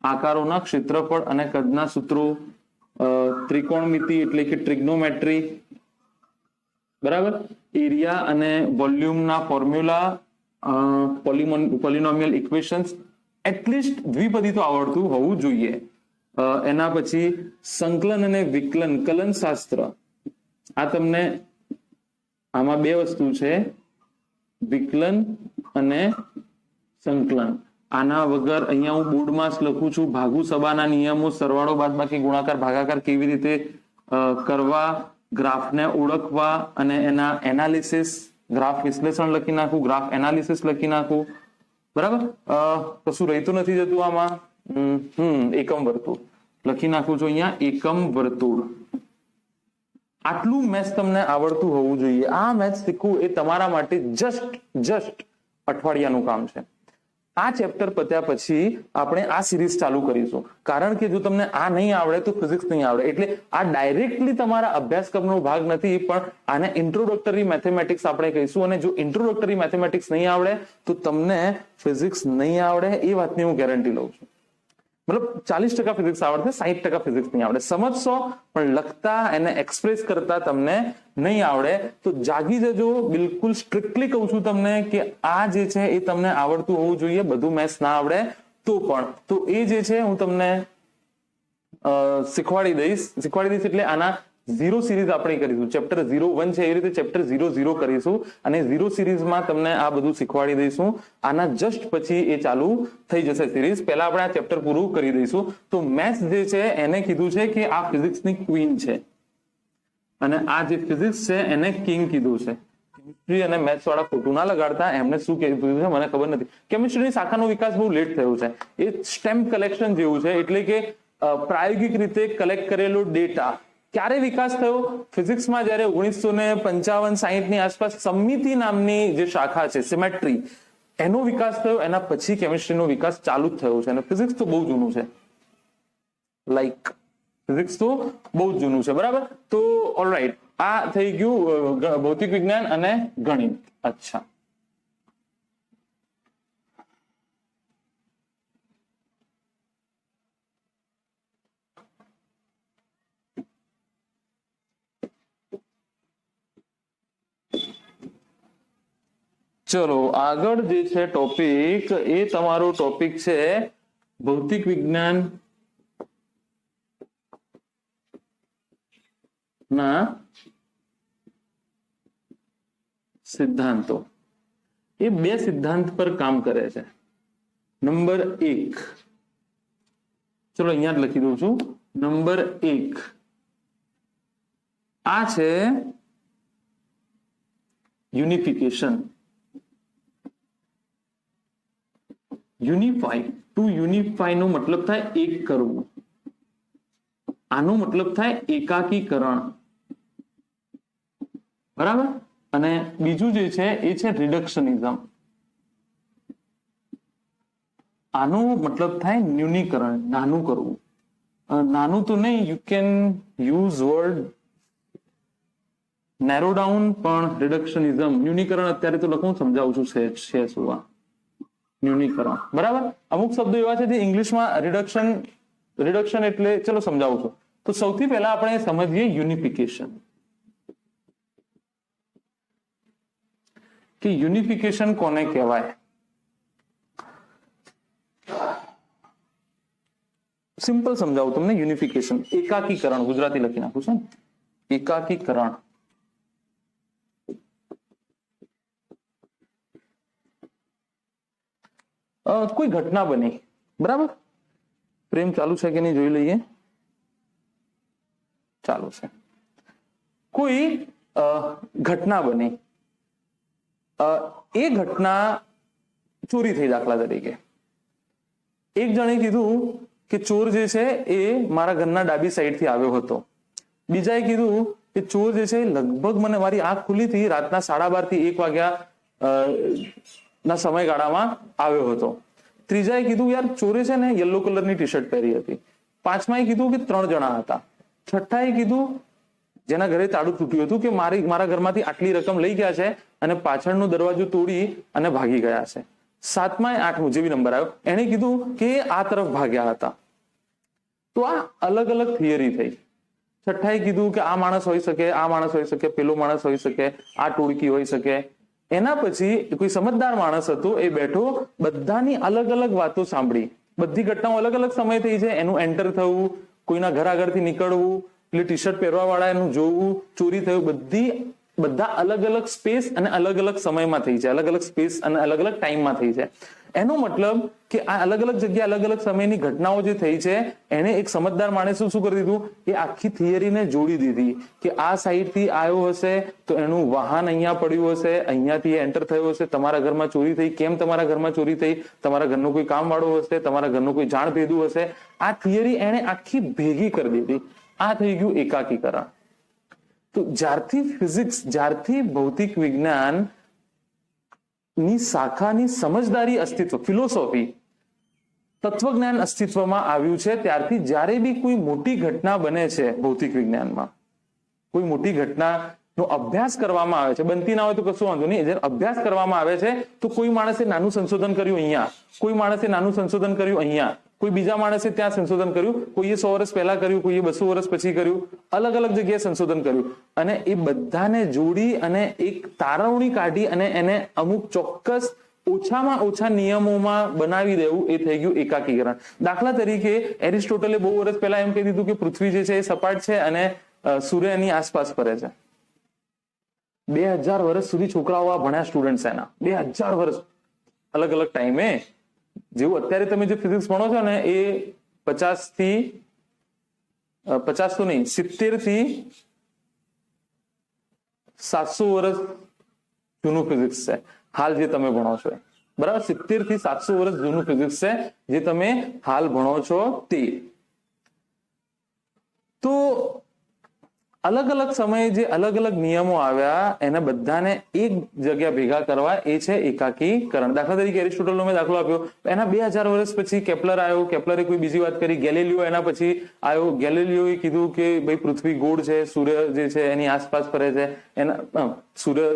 આકારોના ક્ષેત્રફળ અને કદના સૂત્રો, ત્રિકોણમિતિ એટલે કે ટ્રિગ્નોમેટ્રી, બરાબર? એરિયા અને વોલ્યુમના ફોર્મ્યુલા, પોલિનોમિયલ ઇક્વેશન્સ, એટલીસ્ટ દ્વિપદી તો આવડતું હોવું જોઈએ. એના પછી સંકલન અને વિકલન, કલન શાસ્ત્ર. આ તમને આમાં બે વસ્તુ છે, વિકલન અને સંકલન. આના વગર અહીંયા હું બોર્ડમાં જ લખું છું, ભાગુ સબાના નિયમો, સરવાળો બાદબાકી ગુણાકાર ભાગાકાર કેવી રીતે કરવા, ગ્રાફને ઓળખવા અને એના એનાલિસિસ, ગ્રાફ વિશ્લેષણ લખી નાખું, ગ્રાફ એનાલિસિસ લખી નાખું, બરાબર? કશું રહેતું નથી જતું આમાં. એકમ વર્તુળ લખી નાખું છું અહીંયા, એકમ વર્તુળ. આટલું મેથ્સ તમને આવડતું હોવું જોઈએ. આ મેથ્સ શીખવું એ તમારા માટે જસ્ટ અઠવાડિયાનું કામ છે. આ ચેપ્ટર પત્યા પછી આપણે આ સિરીઝ ચાલુ કરીશું, કારણ કે જો તમને આ નહીં આવડે તો ફિઝિક્સ નહીં આવડે. એટલે આ ડાયરેક્ટલી તમારા અભ્યાસક્રમનો ભાગ નથી, પણ આને ઇન્ટ્રોડક્ટરી મેથેમેટિક્સ આપણે કહીશું. અને જો ઇન્ટ્રોડક્ટરી મેથેમેટિક્સ નહીં આવડે તો તમને ફિઝિક્સ નહીં આવડે, એ વાતની હું ગેરંટી લઉં છું. મતલબ 40% ફિઝિક્સ આવડશે, 60% ફિઝિક્સ નહીં આવડે. સમજશો પણ લખતા એને એક્સપ્રેસ કરતા તમને નહીં આવડે તો જાગી જજો. બિલકુલ સ્ટ્રિક્ટલી કહું છું તમને કે આ જે છે એ તમને આવડતું હોવું જોઈએ. બધું મેથ્સ ના આવડે તો પણ, તો એ જે છે હું તમને શીખવાડી દઈશ એટલે આના 0 સિરીઝ આપણે કરીશું. ચેપ્ટર 0-1 છે, એ રીતે ચેપ્ટર 0-0 કરીશું અને 0 સિરીઝમાં તમને આ બધું શીખવાડી દઈશું. આના જસ્ટ પછી એ ચાલુ થઈ જશે સિરીઝ. પહેલા આપણે આ ચેપ્ટર પૂરું કરી દઈશું. તો મેથ્સ જે છે એને કીધું છે કે આ ફિઝિક્સની ક્વીન છે અને આ જે ફિઝિક્સ છે એને કિંગ કીધું છે. કેમિસ્ટ્રી અને મેથ્સ વાળા ખોટું ના લગાડતા, એમને શું કીધું છે મને ખબર નથી. કેમિસ્ટ્રીની શાખાનો વિકાસ બહુ લેટ થયો છે. એ સ્ટેમ્પ કલેક્શન જેવું છે, એટલે કે પ્રાયોગિક રીતે કલેક્ટ કરેલો ડેટા. ક્યારે વિકાસ થયો? ફિઝિક્સમાં જયારે 1955-60 ની આસપાસ સમિતિ નામની જે શાખા છે, સિમેટ્રી, એનો વિકાસ થયો. એના પછી કેમિસ્ટ્રીનો વિકાસ ચાલુ જ થયો છે. અને ફિઝિક્સ તો બહુ જૂનું છે, ફિઝિક્સ તો બહુ જ જૂનું છે. બરાબર. તો ઓલરાઈટ, આ થઈ ગયું ભૌતિક વિજ્ઞાન અને ગણિત. અચ્છા, ચલો આગળ જે છે ટોપિક, એ તમારો ટોપિક છે ભૌતિક વિજ્ઞાન ના સિદ્ધાંતો. એ બે સિદ્ધાંત પર કામ કરે છે. નંબર 1, ચલો અહીંયા જ લખી દઉં છું. નંબર 1 આ છે યુનિફિકેશન. યુનિફાઈ, ટુ યુનિફાઈ નો મતલબ થાય એક કરવું. આનો મતલબ થાય એકાકીકરણ. બરાબર. અને બીજું જે છે એ છે રિડક્શનિઝમ. આનો મતલબ થાય ન્યૂનીકરણ, નાનું કરવું. નાનું તો નહીં, you can use word narrow down, પણ રિડક્શનિઝમ, ન્યૂનીકરણ અત્યારે તો લખું, સમજાવું છું છે શું આ ન્યૂનીકરણ. બરાબર. અમુક શબ્દો એવા છે જે ઇંગ્લિશમાં રિડક્શન એટલે, ચલો સમજાવું છું. તો સૌથી પહેલા આપણે સમજીએ યુનિફિકેશન. કે યુનિફિકેશન કોને કહેવાય. સિમ્પલ સમજાવું તમને. યુનિફિકેશન, એકાકીકરણ, ગુજરાતી લખી નાખું છું. એકાકીકરણ. કોઈ ઘટના બની, બરાબર. પ્રેમ ચાલુ છે કે નહીં જોઈ લઈએ. ચાલુ છે. કોઈ ઘટના બની, એ ઘટના ચોરી થઈ. દાખલા તરીકે એક જણે કીધું કે ચોર જે છે એ મારા ઘરના ડાબી સાઈડ થી આવ્યો હતો. બીજાએ કીધું કે ચોર જે છે લગભગ મને મારી આંખ ખુલી હતી રાતના 12:30 થી 1 વાગ્યા ના સમયગાળામાં આવ્યો હતો. ત્રીજાએ કીધું યાર ચોરે છે ને યલો કલરની ટી શર્ટ પહેરી હતી. પાંચમાએ કીધું કે 3 જણા હતા. છઠ્ઠાએ કીધું, જેના ઘરે તાળું તૂટ્યું હતું, કે મારા ઘરમાંથી આટલી રકમ લઈ ગયા છે અને પાછળનો દરવાજો તોડી અને ભાગી ગયા છે. સાતમાએ, આઠમું જે બી નંબર આવ્યો, એને કીધું કે આ તરફ ભાગ્યા હતા. તો આ અલગ અલગ થિયરી થઈ. છઠ્ઠાએ કીધું કે આ માણસ હોઈ શકે, આ માણસ હોઈ શકે, પેલો માણસ હોઈ શકે, આ ટોળકી હોઈ શકે. એના પછી કોઈ સમજદાર માણસ હતો, એ બેઠો, બધાની અલગ અલગ વાતો સાંભળી. બધી ઘટનાઓ અલગ અલગ સમય થઈ છે. એનું એન્ટર થવું, કોઈના ઘર આગળથી નીકળવું, એટલે ટી શર્ટ પહેરવા વાળા એનું જોવું, ચોરી થયું, બધા અલગ અલગ સ્પેસ અને અલગ અલગ સમયમાં થઈ છે. અલગ અલગ સ્પેસ અને અલગ અલગ ટાઈમમાં થઈ છે. એનો મતલબ કે આ અલગ અલગ જગ્યા, અલગ અલગ સમયની ઘટનાઓ જે થઈ છે, એને એક સમજદાર માણસે શું કરી દીધું, એ આખી થિયરીને જોડી દીધી. કે આ સાઈડથી આવ્યો હશે તો એનું વાહન અહીંયા પડ્યું હશે, અહીંયાથી એન્ટર થયો હશે, તમારા ઘરમાં ચોરી થઈ. કેમ તમારા ઘરમાં ચોરી થઈ? તમારા ઘરનો કોઈ કામ વાળો હશે, તમારા ઘરનું કોઈ જાણ ભેદું હશે. આ થિયરી એને આખી ભેગી કરી દીધી. આ થઈ ગયું એકાકીકરણ. તો જ્યારથી ફિઝિક્સ, જ્યારથી ભૌતિક વિજ્ઞાન ની શાખાની સમજદારી અસ્તિત્વ, ફિલોસોફી, તત્વજ્ઞાન અસ્તિત્વમાં આવ્યું છે, ત્યારથી જ્યારે બી કોઈ મોટી ઘટના બને છે ભૌતિક વિજ્ઞાનમાં, કોઈ મોટી ઘટનાનો અભ્યાસ કરવામાં આવે છે, બનતી ના હોય તો કશું વાંધો નહીં, જ્યારે અભ્યાસ કરવામાં આવે છે તો કોઈ માણસે નાનું સંશોધન કર્યું અહીંયા, કોઈ માણસે નાનું સંશોધન કર્યું અહીંયા, કોઈ બીજા માણસે ત્યાં સંશોધન કર્યું, કોઈએ 100 વર્ષ પહેલા કર્યું, કોઈએ 200 વર્ષ પછી કર્યું, અલગ અલગ જગ્યાએ સંશોધન કર્યું, અને એ બધાને જોડી અને એક તારવણી કાઢી અને એને અમુક ચોક્કસ ઓછામાં ઓછા નિયમોમાં બનાવી દેવું, એ થઈ ગયું એકાકીકરણ. દાખલા તરીકે એરિસ્ટોટલે બહુ વર્ષ પહેલા એમ કહી દીધું કે પૃથ્વી જે છે એ સપાટ છે અને સૂર્ય એની આસપાસ ફરે છે. 2000 વર્ષ સુધી છોકરાઓ આ ભણ્યા, સ્ટુડન્ટ એના 2000 વર્ષ અલગ અલગ ટાઈમે. જેવું અત્યારે તમે જે ફિઝિક્સ ભણો છો ને, એ 50 તો નહીં, 70 થી 700 વર્ષ જૂનું ફિઝિક્સ છે હાલ જે તમે ભણો છો, બરાબર. 70 થી 700 વર્ષ જૂનું ફિઝિક્સ છે જે તમે હાલ ભણો છો તે. તો અલગ અલગ સમયે જે અલગ અલગ નિયમો આવ્યા એને બધાને એક જગ્યા ભેગા કરવા એ છે એકાકીકરણ. દાખલા તરીકે એરિસ્ટોટલનો મેં દાખલો આપ્યો, એના 2000 વર્ષ પછી કેપ્લર આવ્યો, કેપ્લરે કોઈ બીજી વાત કરી. ગેલિલિયો એના પછી આવ્યો, ગેલિલિયોએ કીધું કે ભાઈ પૃથ્વી ગોળ છે, સૂર્ય જે છે એની આસપાસ ફરે છે, એના સૂર્ય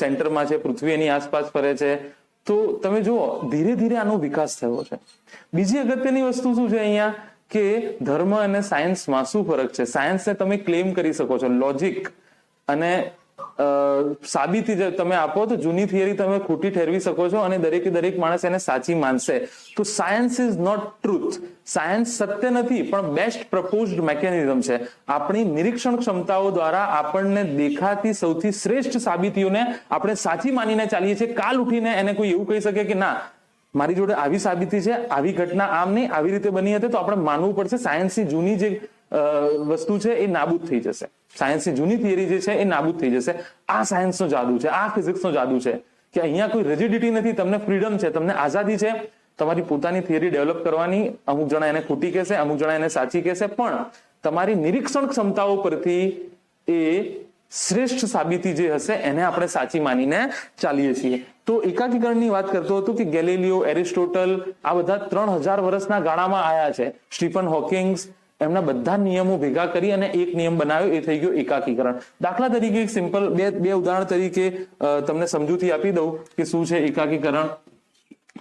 સેન્ટરમાં છે, પૃથ્વી એની આસપાસ ફરે છે. તો તમે જુઓ ધીરે ધીરે આનો વિકાસ થયો છે. બીજી અગત્યની વસ્તુ શું છે અહીંયા કે ધર્મ અને સાયન્સમાં શું ફરક છે. સાયન્સને તમે ક્લેમ કરી શકો છો, લોજિક અને સાબિતી જે તમે આપો તો જૂની થિયરી તમે ખોટી ઠેરવી શકો છો અને દરેકે દરેક માણસ એને સાચી માનશે. તો science is not truth. Science સત્ય નથી પણ બેસ્ટ પ્રપોઝડ મેકેનિઝમ છે. આપણી નિરીક્ષણ ક્ષમતાઓ દ્વારા આપણને દેખાતી સૌથી શ્રેષ્ઠ સાબિતીઓને આપણે સાચી માનીને ચાલીએ છીએ. કાલ ઉઠીને એને કોઈ એવું કહી શકે કે ના મારી જોડે આવી સાબિતી છે, આવી ઘટના આમ નહીં આવી રીતે બની હતી, તો આપણે માનવું પડશે. સાયન્સની જૂની જે વસ્તુ છે એ નાબૂદ થઈ જશે, સાયન્સની જૂની થિયરી જે છે એ નાબૂદ થઈ જશે. આ સાયન્સનો જાદુ છે, આ ફિઝિક્સનો જાદુ છે કે અહીંયા કોઈ રિજિડિટી નથી, તમને ફ્રીડમ છે, તમને આઝાદી છે તમારી પોતાની થિયરી ડેવલપ કરવાની. અમુક જણા એને ખોટી કહેશે, અમુક જણા એને સાચી કહેશે, પણ તમારી નિરીક્ષણ ક્ષમતાઓ પરથી એ શ્રેષ્ઠ સાબિતી જે હશે એને આપણે સાચી માનીને ચાલીએ છીએ. તો એકાકીકરણની વાત કરતો હતો કે ગેલિલિયો, એરિસ્ટોટલ આ બધા 3000 વર્ષના ગાળામાં આયા છે. સ્ટીફન હોકિંગ્સ એમના બધા નિયમો ભેગા કરી અને એક નિયમ બનાવ્યો, એ થઈ ગયો એકાકીકરણ. દાખલા તરીકે એક સિમ્પલ બે ઉદાહરણ તરીકે તમને સમજૂતી આપી દઉં કે શું છે એકાકીકરણ.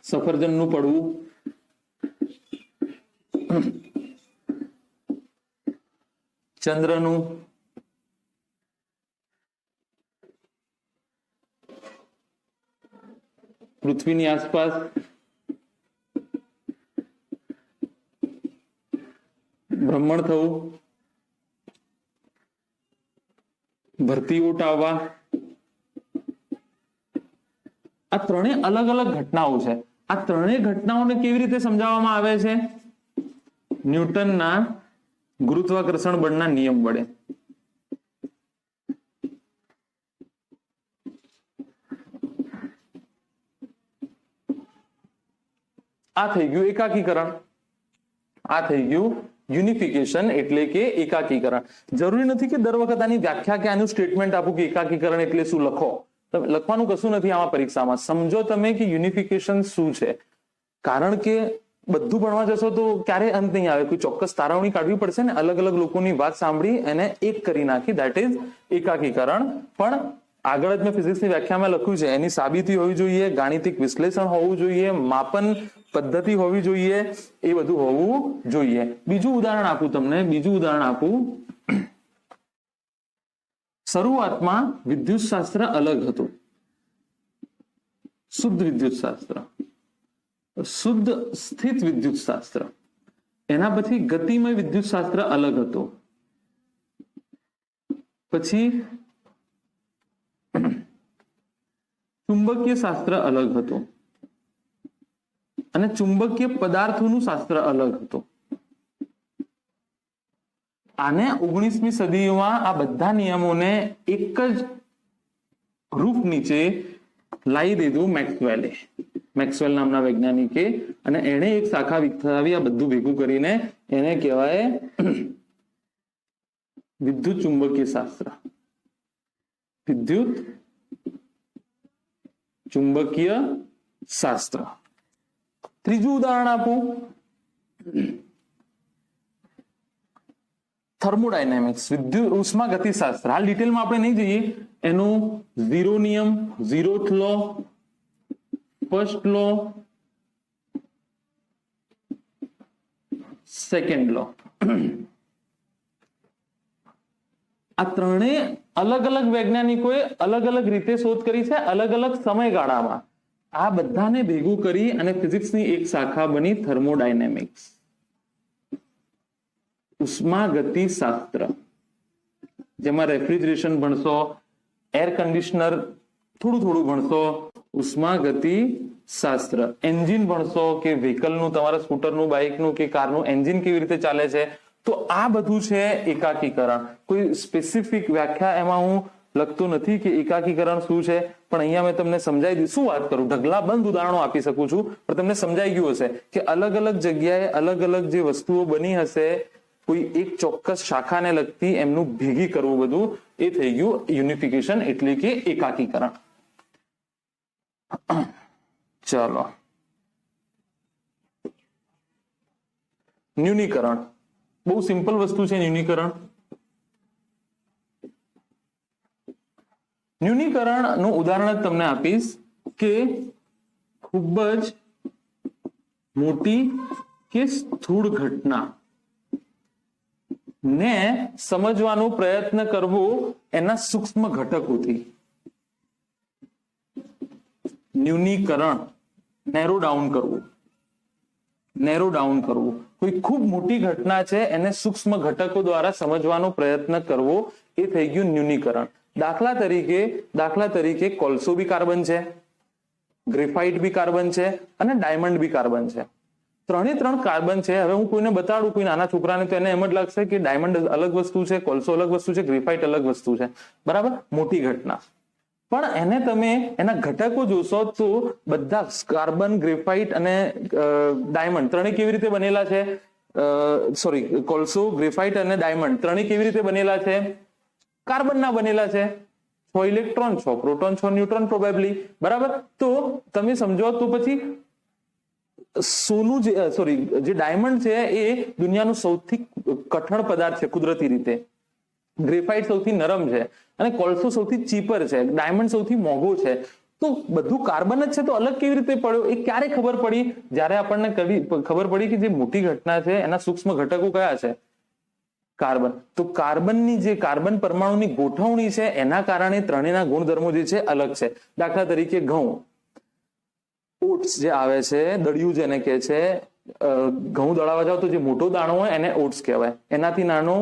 સફરજનનું પડવું, ચંદ્રનું, પૃથ્વીની આસપાસ ભ્રમણ થવું, ભરતી ઓટ આવવા, આ ત્રણેય અલગ અલગ ઘટનાઓ છે. આ ત્રણેય ઘટનાઓને કેવી રીતે સમજાવવામાં આવે છે? ન્યૂટનના ગુરુત્વાકર્ષણ બળના નિયમ વડે. આ થઈ ગયું એકાકીકરણ, આ થઈ ગયું યુનિફિકેશન એટલે કે એકાકીકરણ. જરૂરી નથી કે દર વખત આની વ્યાખ્યા કે આનું સ્ટેટમેન્ટ આપું કે એકાકીકરણ એટલે શું લખો. લખવાનું કશું નથી આમાં પરીક્ષામાં. સમજો તમે કે યુનિફિકેશન શું છે, કારણ કે બધું ભણવા જશો તો ક્યારે અંત નહીં આવે. કોઈ ચોક્કસ તારવણી કાઢવી પડશે ને, અલગ અલગ લોકોની વાત સાંભળી એને એક કરી નાખી, દેટ ઇઝ એકાકીકરણ. પણ આગળ જ મેં ફિઝિક્સની વ્યાખ્યામાં લખ્યું છે એની સાબિતી હોવી જોઈએ, ગાણિતિક વિશ્લેષણ હોવું જોઈએ, માપન પદ્ધતિ હોવી જોઈએ, એ બધું હોવું જોઈએ. બીજું ઉદાહરણ આપું તમને, શરૂઆતમાં વિદ્યુત શાસ્ત્ર અલગ હતું, શુદ્ધ વિદ્યુત શાસ્ત્ર, શુદ્ધ સ્થિત વિદ્યુત શાસ્ત્ર. એના પછી ગતિમય વિદ્યુત શાસ્ત્ર અલગ હતું, પછી ચુંબકીય શાસ્ત્ર અલગ હતું અને ચુંબકીય પદાર્થોનું શાસ્ત્ર અલગ હતું. આને 19મી સદીમાં આ બધા નિયમોને એક જ રૂપ નીચે લાવી દીધું મેક્સવેલે, મેક્સવેલ નામના વૈજ્ઞાનિકે, અને એને એક શાખા વિકસાવી આ બધું ભેગું કરીને એને કહેવાય વિદ્યુત ચુંબકીય શાસ્ત્ર. વિદ્યુત ચુંબકીય શાસ્ત્ર. ત્રીજું ઉદાહરણ આપું, થર્મોડાયનેમિક્સ, વિદ્યુત ઉષ્મા ગતિશાસ્ત્ર. હાલ ડિટેલમાં આપણે નહીં જઈએ. એનું ઝીરો નિયમ, ઝીરોથ લો, ફર્સ્ટ લો, સેકન્ડ લો, આ ત્રણેય અલગ અલગ વૈજ્ઞાનિકોએ અલગ અલગ રીતે શોધ કરી છે, અલગ અલગ સમયગાળામાં. આ બધાને ભેગું કરી અને ફિઝિક્સની એક શાખા બની થર્મોડાયનેમિક્સ, ઉષ્મા ગતિશાસ્ત્ર. જેમાં રેફ્રિજરેશન ભણશો, એર કન્ડિશનર થોડું થોડું ભણશો, ઉષ્મા ગતિ શાસ્ત્ર, એન્જિન ભણશો કે વ્હીકલનું, તમારા સ્કૂટરનું, બાઇકનું કે કારનું એન્જિન કેવી રીતે ચાલે છે. તો આ બધું છે એકાકીકરણ. કોઈ સ્પેસિફિક વ્યાખ્યા એમાં હું લખતું નથી કે એકાકીકરણ શું છે, પણ અહીંયા મેં તમને સમજાવી દીધું. શું વાત કરું, ઢગલાબંધ ઉદાહરણો આપી શકું છું, પણ તમને સમજાઈ ગયું હશે કે અલગ અલગ જગ્યાએ અલગ અલગ જે વસ્તુઓ બની હશે, કોઈ એક ચોક્કસ શાખાને લગતી, એમનું ભેગી કરવું બધું, એ થઈ ગયું યુનિફિકેશન એટલે કે એકાકીકરણ. ચાલો, ન્યૂનીકરણ બહુ સિમ્પલ વસ્તુ છે. ન્યૂનીકરણ નું ઉદાહરણ તમને આપીશ કે ખૂબ જ મોટી કે સ્થૂળ ઘટના ને સમજવાનો પ્રયત્ન કરવો એના સૂક્ષ્મ ઘટકોથી. ન્યૂનીકરણ, નેરો ડાઉન કરવું. કોઈ ખૂબ મોટી ઘટના છે એને સૂક્ષ્મ ઘટકો દ્વારા સમજવાનો પ્રયત્ન કરવો, એ થઈ ગયું ન્યૂનીકરણ. દાખલા તરીકે કોલસો બી કાર્બન છે, ગ્રેફાઇટ બી કાર્બન છે અને ડાયમંડ બી કાર્બન છે. ત્રણ કાર્બન છે. હવે હું કોઈને બતાડું, કોઈ નાના છોકરાને, તો એને એમ જ લાગશે કે ડાયમંડ અલગ વસ્તુ છે, કોલસો અલગ વસ્તુ છે, ગ્રેફાઇટ અલગ વસ્તુ છે. બરાબર, મોટી ઘટના. પણ એને તમે એના ઘટકો જોશો તો બધા કાર્બન, ગ્રેફાઇટ અને ડાયમંડ ત્રણેય કેવી રીતે બનેલા છે? કોલસો, ગ્રેફાઇટ અને ડાયમંડ ત્રણેય કેવી રીતે બનેલા છે? કાર્બન ના બનેલા છે. 6 ઇલેક્ટ્રોન, 6 પ્રોટોન, 6 ન્યુટ્રોન પ્રોબેબલી. બરાબર, તો તમે સમજો. તો પછી સોનું જે ડાયમંડ છે એ દુનિયાનું સૌથી કઠણ પદાર્થ છે કુદરતી રીતે. ગ્રેફાઇટ સૌથી નરમ છે અને કોલસો સૌથી ચીપર છે, ડાયમંડ સૌથી મોંઘો છે. તો બધું કાર્બન જ છે, તો અલગ કેવી રીતે પડ્યો? એ ક્યારે ખબર પડી? જ્યારે આપણને ખબર પડી કે જે મોટી ઘટના છે એના સૂક્ષ્મ ઘટકો કયા છે? કાર્બન. તો કાર્બન પરમાણુની ગોઠવણી છે, એના કારણે ત્રણેયના ગુણધર્મો જે છે અલગ છે. દાખલા તરીકે ઘઉં, ઓટ્સ જે આવે છે, દળિયું જેને કહે છે, ઘઉં દળાવા જાવ તો જે મોટો દાણો હોય એને ઓટ્સ કહેવાય, એનાથી નાનો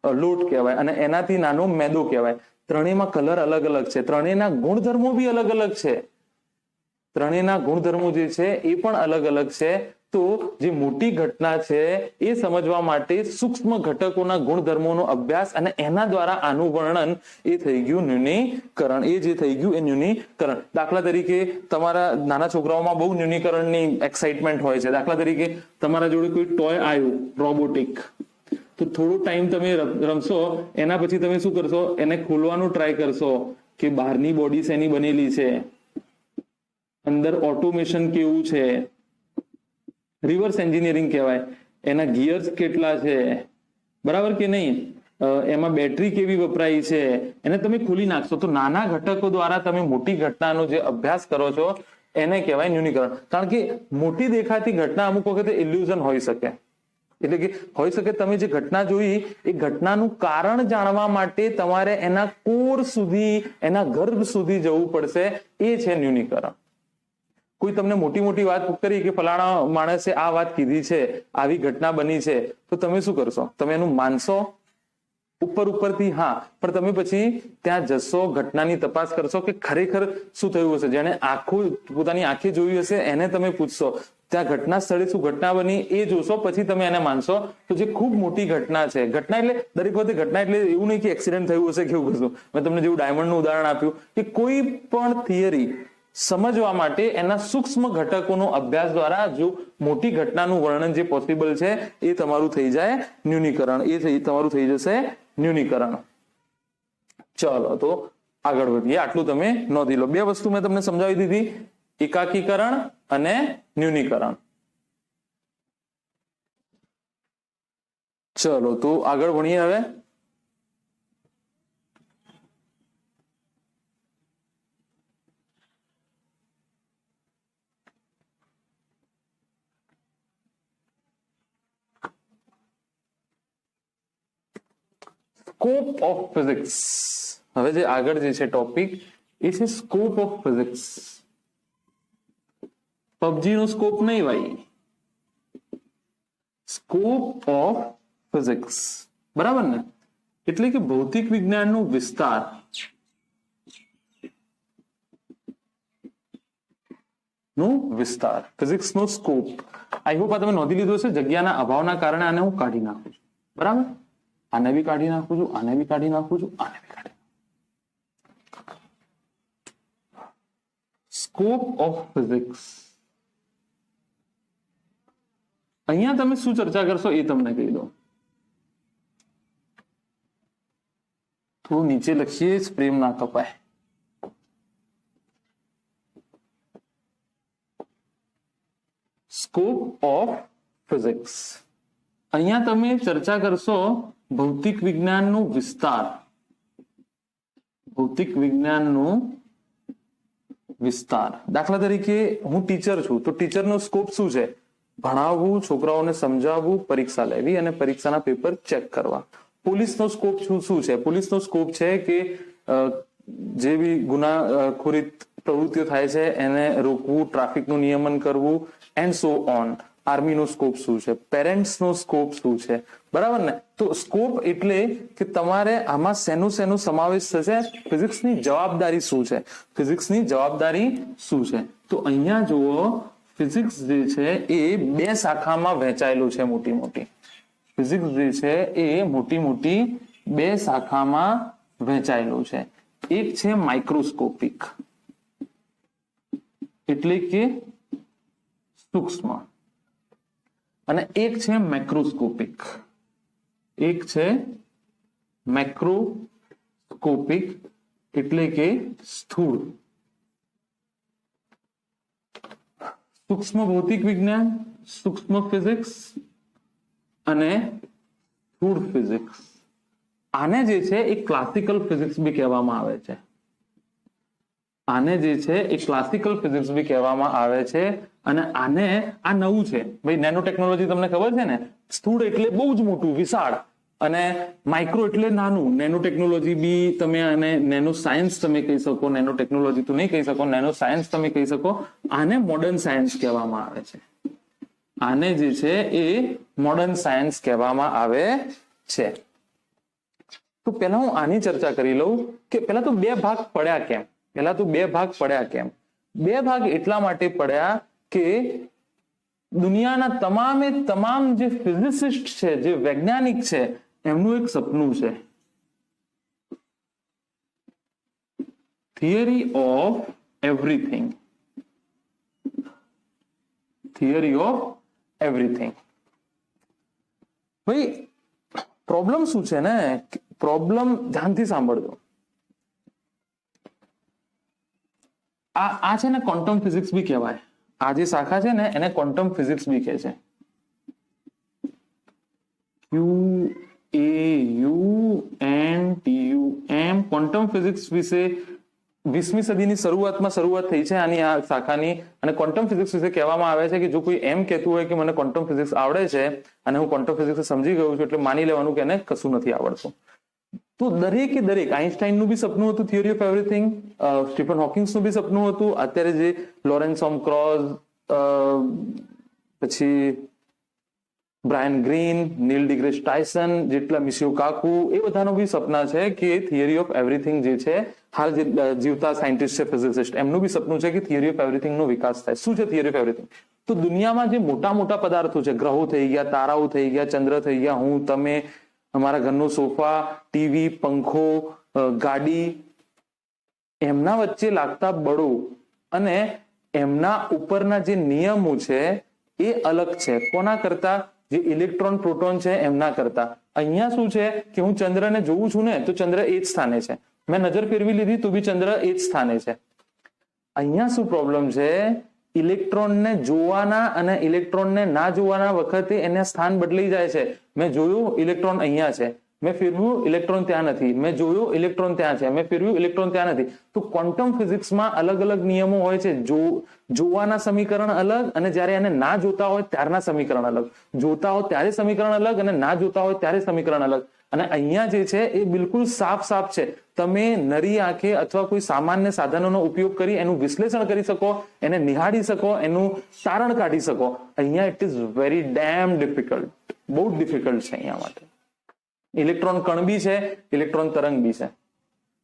લોટ કહેવાય અને એનાથી નાનો મેદો કહેવાય. ત્રણેયમાં કલર અલગ અલગ છે, ત્રણેયના ગુણધર્મો બી અલગ અલગ છે. ત્રણેયના ગુણધર્મો જે છે એ પણ અલગ અલગ છે. તો જે મોટી ઘટના છે એ સમજવા માટે સૂક્ષ્મ ઘટકોના ગુણધર્મોનો અભ્યાસ અને એના દ્વારા આનું વર્ણન, એ થઈ ગયું ન્યૂનીકરણ. દાખલા તરીકે તમારા નાના છોકરાઓમાં બહુ ન્યૂનીકરણની એક્સાઇટમેન્ટ હોય છે. દાખલા તરીકે તમારા જોડે કોઈ ટોય આવ્યું રોબોટિક, તો થોડો ટાઈમ તમે રમશો, એના પછી તમે શું કરશો? એને ખોલવાનું ટ્રાય કરશો કે બહારની બોડી શેની બનેલી છે, અંદર ઓટોમેશન કેવું છે, રિવર્સ એન્જિનિયરિંગ કહેવાય, એના ગિયર્સ કેટલા છે, બરાબર કે નહીં, એમાં બેટરી કેવી વપરાય છે, એને તમે ખોલી નાખશો. તો નાના ઘટકો દ્વારા તમે મોટી ઘટનાનો જે અભ્યાસ કરો છો એને કહેવાય ન્યૂનીકરણ. કારણ કે મોટી દેખાતી ઘટના અમુક વખતે ઇલ્યુઝન હોઈ શકે. એટલે કે હોઈ શકે તમે જે ઘટના જોઈ એ ઘટનાનું કારણ જાણવા માટે તમારે એના કોર સુધી, એના ગર્ભ સુધી જવું પડશે. એ છે ન્યૂનીકરણ. કોઈ તમને મોટી મોટી વાત કરી કે ફલાણા માણસે આ વાત કીધી છે, આવી ઘટના બની છે, તો તમે શું કરશો? તમે એનું માનશો ઉપરથી? હા, પણ તમે પછી ત્યાં જશો, ઘટનાની તપાસ કરશો કે ખરેખર શું થયું હશે. જેને પોતાની આંખે જોયું હશે એને તમે પૂછશો, ત્યાં ઘટના સ્થળે શું ઘટના બની એ જોશો, પછી તમે એને માનશો. તો જે ખૂબ મોટી ઘટના છે, ઘટના એટલે દરેક વખતે ઘટના એટલે એવું નહીં કે એક્સિડન્ટ થયું હશે કે એવું કશું. મેં તમને જેવું ડાયમંડનું ઉદાહરણ આપ્યું કે કોઈ પણ થિયરી સમજવા માટે એના સૂક્ષ્મ ઘટકોનો અભ્યાસ દ્વારા જો મોટી ઘટનાનું વર્ણન જે પોસિબલ છે એ તમારું થઈ જાય ન્યૂનીકરણ. તમારું થઈ જશે ન્યૂનીકરણ. ચલો તો આગળ વધીએ. આટલું તમે નોંધી લો. બે વસ્તુ મેં તમને સમજાવી દીધી, એકાકીકરણ અને ન્યૂનીકરણ. ચલો તો આગળ ભણીએ હવે. Scope of physics. હવે જે આગળ જે છે ટોપિક એ છે સ્કોપ ઓફ ફિઝિક્સ. પબજી નો સ્કોપ નહીં ભાઈ, સ્કોપ ઓફ ફિઝિક્સ. બરાબર ને? એટલે કે ભૌતિક વિજ્ઞાનનો વિસ્તાર. ફિઝિક્સ નો સ્કોપ. આઈ હોપ આ તમે નોંધી લીધું હશે. જગ્યાના અભાવના કારણે આને હું કાઢી નાખું છું. બરાબર, આને બી કાઢી નાખું છું, આને બી કાઢી નાખું છું, આને બી કાઢી. Scope of physics. અહીંયા તમે શું ચર્ચા કરશો એ તમને કહી દો. થોડું નીચે લખીએ, ફ્રેમ ના કપાય. Scope of physics. અહીંયા તમે ચર્ચા કરશો ભૌતિક વિજ્ઞાનનું વિસ્તાર. ભૌતિક વિજ્ઞાનનું વિસ્તાર. દાખલા તરીકે હું ટીચર છું તો ટીચરનો સ્કોપ શું છે? ભણાવવું, છોકરાઓને સમજાવવું, પરીક્ષા લેવી અને પરીક્ષાના પેપર ચેક કરવા. પોલીસનો સ્કોપ શું છે? પોલીસનો સ્કોપ છે કે જે બી ગુનાખોરી પ્રવૃત્તિઓ થાય છે એને રોકવું, ટ્રાફિકનું નિયમન કરવું એન્ડ સો ઓન. આર્મીનો સ્કોપ શું છે? પેરેન્ટ્સનો સ્કોપ શું છે? બરાબર ને? તો સ્કોપ એટલે કે તમારે આમાં શેનો સમાવેશ થશે? ફિઝિક્સની જવાબદારી શું છે? ફિઝિક્સની જવાબદારી શું છે? તો અહીંયા જુઓ, ફિઝિક્સ જે છે એ બે શાખામાં વહેંચાયેલું છે. મોટી ફિઝિક્સ જે છે એ મોટી બે શાખામાં વહેંચાયેલું છે. એક છે માઇક્રોસ્કોપિક એટલે કે સૂક્ષ્મ, અને એક છે મેક્રોસ્કોપિક. એક છે મેક્રોસ્કોપિક એટલે કે સ્થૂળ. સૂક્ષ્મ ભૌતિક વિજ્ઞાન, સૂક્ષ્મ ફિઝિક્સ અને સ્થૂળ ફિઝિક્સ. આને જે છે એ ક્લાસિકલ ફિઝિક્સ બી કહેવામાં આવે છે. આને જે છે એ ક્લાસિકલ ફિઝિક્સ બી કહેવામાં આવે છે. અને આને આ નવું છે ભાઈ. નેનો ટેકનોલોજી તમને ખબર છે ને? સ્થૂળ એટલે બહુ જ મોટું, વિશાળ, અને માઇક્રો એટલે નાનું. નેનો ટેકનોલોજી બી તમે આને નેનો સાયન્સ તમે કહી શકો. નેનો ટેકનોલોજી તો નહીં કહી શકો, નેનો સાયન્સ તમે કહી શકો. આને મોડર્ન સાયન્સ કહેવામાં આવે છે. આને જે છે એ મોડર્ન સાયન્સ કહેવામાં આવે છે. તો પહેલા હું આની ચર્ચા કરી લઉં કે પહેલા તો બે ભાગ પડ્યા કેમ? બે ભાગ એટલા માટે પડ્યા કે દુનિયાના તમામ જે ફિઝિસિસ્ટ છે, જે વૈજ્ઞાનિક છે, એમનું એક સપનું છે. Theory of everything. Theory of everything. ભાઈ પ્રોબ્લેમ શું છે ને? પ્રોબ્લેમ ધ્યાનથી સાંભળજો. આ છે ને ક્વોન્ટમ ફિઝિક્સ બી કહેવાય. આ જે શાખા છે ને એને ક્વોન્ટમ ફિઝિક્સ બી કહે છે. QAUNTUM. ક્વોન્ટમ ફિઝિક્સ વિશે 20મી સદીની શરૂઆત થઈ છે આની, આ શાખાની. અને ક્વોન્ટમ ફિઝિક્સ વિશે કહેવામાં આવે છે કે જો કોઈ એમ કહેતું હોય કે મને ક્વોન્ટમ ફિઝિક્સ આવડે છે અને હું ક્વોન્ટમ ફિઝિક્સ સમજી ગયો છું એટલે માની લેવાનું કે એને કશું નથી આવડતું. તો દરેકે દરેક, આઈન્સ્ટાઈનનું બી સપનું હતું થિયરી ઓફ એવરીથિંગ, સ્ટીફન હોકિંગ્સનું બી સપનું હતું, અત્યારે જે લોરેન્સ ઓમક્રોઝ, પછી બ્રાયન ગ્રીન, નીલ ડિગ્રેસ ટાયસન, જેટલા મિશિયો કાકુ, એ બધાનો બી સપના છે કે થિયરી ઓફ એવરીથિંગ જે છે, હાલ જે જીવતા સાયન્ટિસ્ટ છે, ફિઝિસિસ્ટ, એમનું બી સપનું છે કે થિયરી ઓફ એવરીથિંગ નો વિકાસ થાય. શું છે થિયરી ઓફ એવરીથિંગ? તો દુનિયામાં જે મોટા પદાર્થો છે, ગ્રહો થઈ ગયા, તારાઓ થઈ ગયા, ચંદ્ર થઈ ગયા, હું, તમે, અમારા ઘરનો સોફા, ટીવી, પંખો, ગાડી, એમના વચ્ચે લાગતા બળો અને એમના ઉપરના જે નિયમો છે એ અલગ છે. કોના કરતા? જે ઇલેક્ટ્રોન પ્રોટોન છે એમના કરતા. અહીંયા શું છે કે હું ચંદ્રને જોઉં છું ને તો ચંદ્ર એ જ સ્થાને છે. મેં નજર ફેરવી લીધી તો બી ચંદ્ર એ જ સ્થાને છે. અહીંયા શું પ્રોબ્લેમ છે? ઇલેક્ટ્રોનને જોવાના અને ઇલેક્ટ્રોનને ના જોવાના વખતે એના સ્થાન બદલાઈ જાય છે. મેં જોયું ઇલેક્ટ્રોન અહીંયા છે, મેં ફેરવ્યું ઇલેક્ટ્રોન ત્યાં નથી, મેં જોયું ઇલેક્ટ્રોન ત્યાં છે, મેં ફેરવ્યું ઇલેક્ટ્રોન ત્યાં નથી. તો ક્વોન્ટમ ફિઝિક્સમાં અલગ અલગ નિયમો હોય છે. જોવાના સમીકરણ અલગ અને જ્યારે એને ના જોતા હોય ત્યારના સમીકરણ અલગ, જોતા હોય ત્યારે સમીકરણ અલગ અને ના જોતા હોય ત્યારે સમીકરણ અલગ. અને અહીંયા જે છે એ બિલકુલ સાફ છે. તમે નરી આંખે અથવા કોઈ સામાન્ય સાધનોનો ઉપયોગ કરી એનું વિશ્લેષણ કરી શકો, એને નિહાળી શકો, એનું તારણ કાઢી શકો. અહીંયા it is very dam difficult. બહુ જ ડિફિકલ્ટ છે અહીંયા માટે. ઇલેક્ટ્રોન કણ બી છે, ઇલેક્ટ્રોન તરંગ બી છે.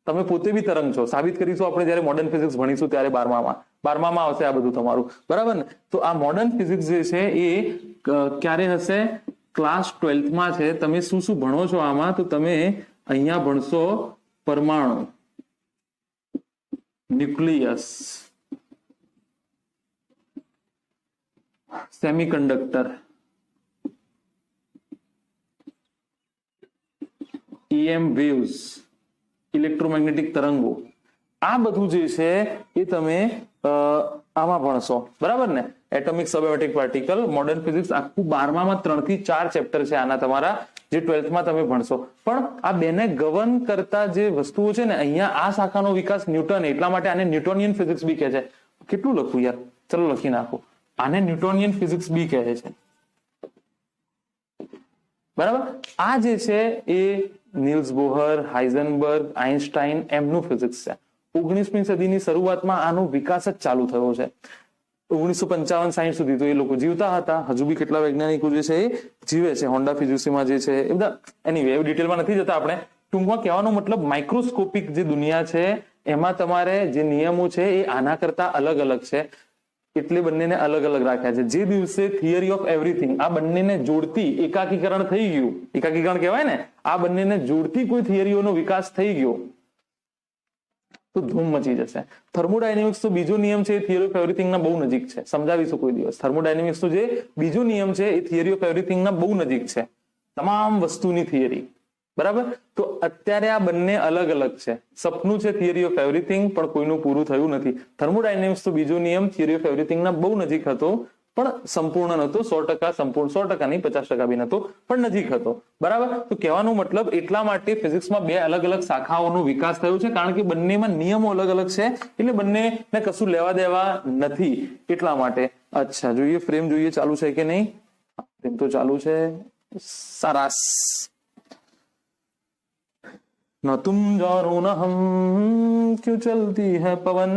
તમે પોતે બી તરંગ છો. સાબિત કરીશું આપણે જયારે મોડર્ન ફિઝિક્સ ભણીશું ત્યારે 12માં આવશે આ બધું તમારું, બરાબર ને? તો આ મોડર્ન ફિઝિક્સ જે છે એ ક્યારે હશે? ક્લાસ 12માં છે. તમે શું ભણો છો આમાં? તો તમે અહીંયા ભણશો પરમાણુ, nucleus, semiconductor, EM waves, electromagnetic તરંગો, આ બધું જે છે એ તમે આમાં ભણશો, બરાબર ને? Atomic subatomic particle, modern physics, આખું 12માં 3 થી 4 ચેપ્ટર છે આના તમારા, જે 12થમાં તમે ભણશો. પણ આ બેને ગવર્ન કરતા જે વસ્તુઓ છે ને, અહીંયા આ શાખાનો વિકાસ ન્યૂટન, એટલા માટે આને ન્યૂટોનિયન ફિઝિક્સ બી કહે છે. કેટલું લખું યાર, ચલો લખી નાખો. આને ન્યૂટોનિયન ફિઝિક્સ બી કહે છે, બરાબર? આ જે છે એ નીલ્સ બોહર, હાઇઝનબર્ગ, આઇન્સ્ટાઇન એમનું ફિઝિક્સ છે. 19મી સદીની શરૂઆતમાં આનો વિકાસ જ ચાલુ થયો છે. 1955-60 સુધી તો એ લોકો જીવતા હતા. હજુ બી કેટલા વૈજ્ઞાનિકો જે છે એ જીવે છે. હોન્ડા ફિઝિક્સમાં જે છે એ બધા, એનીવે એ ડિટેલમાં નથી જતા આપણે. ટૂંકમાં કહેવાનો મતલબ માઇક્રોસ્કોપિક જે દુનિયા છે એમાં તમારે જે નિયમો છે એ આના કરતા અલગ અલગ છે, એટલે બંનેને અલગ અલગ રાખ્યા છે. જે દિવસે થિયરી ઓફ એવરીથિંગ આ બંનેને જોડતી એકાકીકરણ થઈ ગયું, એકાકીકરણ કહેવાય ને, આ બંનેને જોડતી કોઈ થિયરીઓનો વિકાસ થઈ ગયો તો ધૂમ મચી જશે. થર્મોડાયનેમિક્સ તો બીજો નિયમ છે એ થિયરી ઓફ એવરીથિંગના બહુ નજીક છે, સમજાવીશું કોઈ દિવસ. થર્મોડાયનેમિક્સ નો જે બીજો નિયમ છે એ થિયરી ઓફ એવરીથિંગના બહુ નજીક છે, તમામ વસ્તુની થિયરી, બરાબર? તો અત્યારે આ બંને અલગ અલગ છે. સપનું છે થિયરી ઓફ એવરીથિંગ, પણ કોઈનું પૂરું થયું નથી. થર્મોડાયનેમિક્સ તો બીજો નિયમ થિયરી ઓફ એવરીથિંગના બહુ નજીક હતો, પણ સંપૂર્ણ નહોતો. 100% સંપૂર્ણ, 100% નહીં, 50% બી નહોતો, પણ નજીક હતો, બરાબર? તો કહેવાનો મતલબ એટલા માટે ફિઝિક્સમાં બે અલગ અલગ શાખાઓનો વિકાસ થયો છે, કારણ કે બંનેમાં નિયમો અલગ અલગ છે, એટલે બંનેને કશું લેવા દેવા નથી, એટલા માટે. અચ્છા, જોઈએ ફ્રેમ, જોઈએ ચાલુ છે કે નહીં. ફ્રેમ તો ચાલુ છે, સરસ. ન તુમ જાનો ન હમ ક્યું ચલતી હૈ પવન,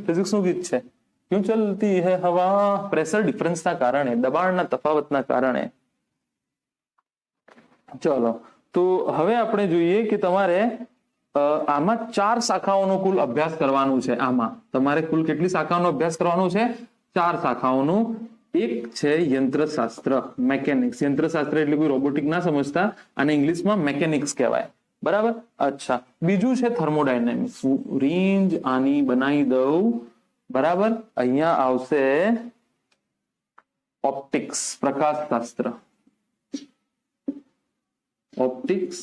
ફિઝિક્સ નું ગીત છે. ક્યું ચલતી હૈ હવા, પ્રેશર ડિફરન્સના કારણે, દબાણના તફાવતના કારણે. ચલો, તો હવે આપણે જોઈએ કે તમારે આમાં 4 શાખાઓનો કુલ અભ્યાસ કરવાનું છે. આમાં તમારે કુલ કેટલી શાખાઓનો અભ્યાસ કરવાનો છે? 4 શાખાઓનો. એક છે યંત્રશાસ્ત્ર, મેકેનિક્સ. યંત્રશાસ્ત્ર એટલે કોઈ રોબોટિક ના સમજતા, અને ઇંગ્લિશમાં મેકેનિક્સ કહેવાય, બરાબર? અચ્છા, બીજું છે થર્મોડાયનેમિક્સ. રેન્જ આની બનાવી દઉં, બરાબર? અહીંયા આવશે ઓપ્ટિક્સ, પ્રકાશશાસ્ત્ર. ઓપ્ટિક્સ,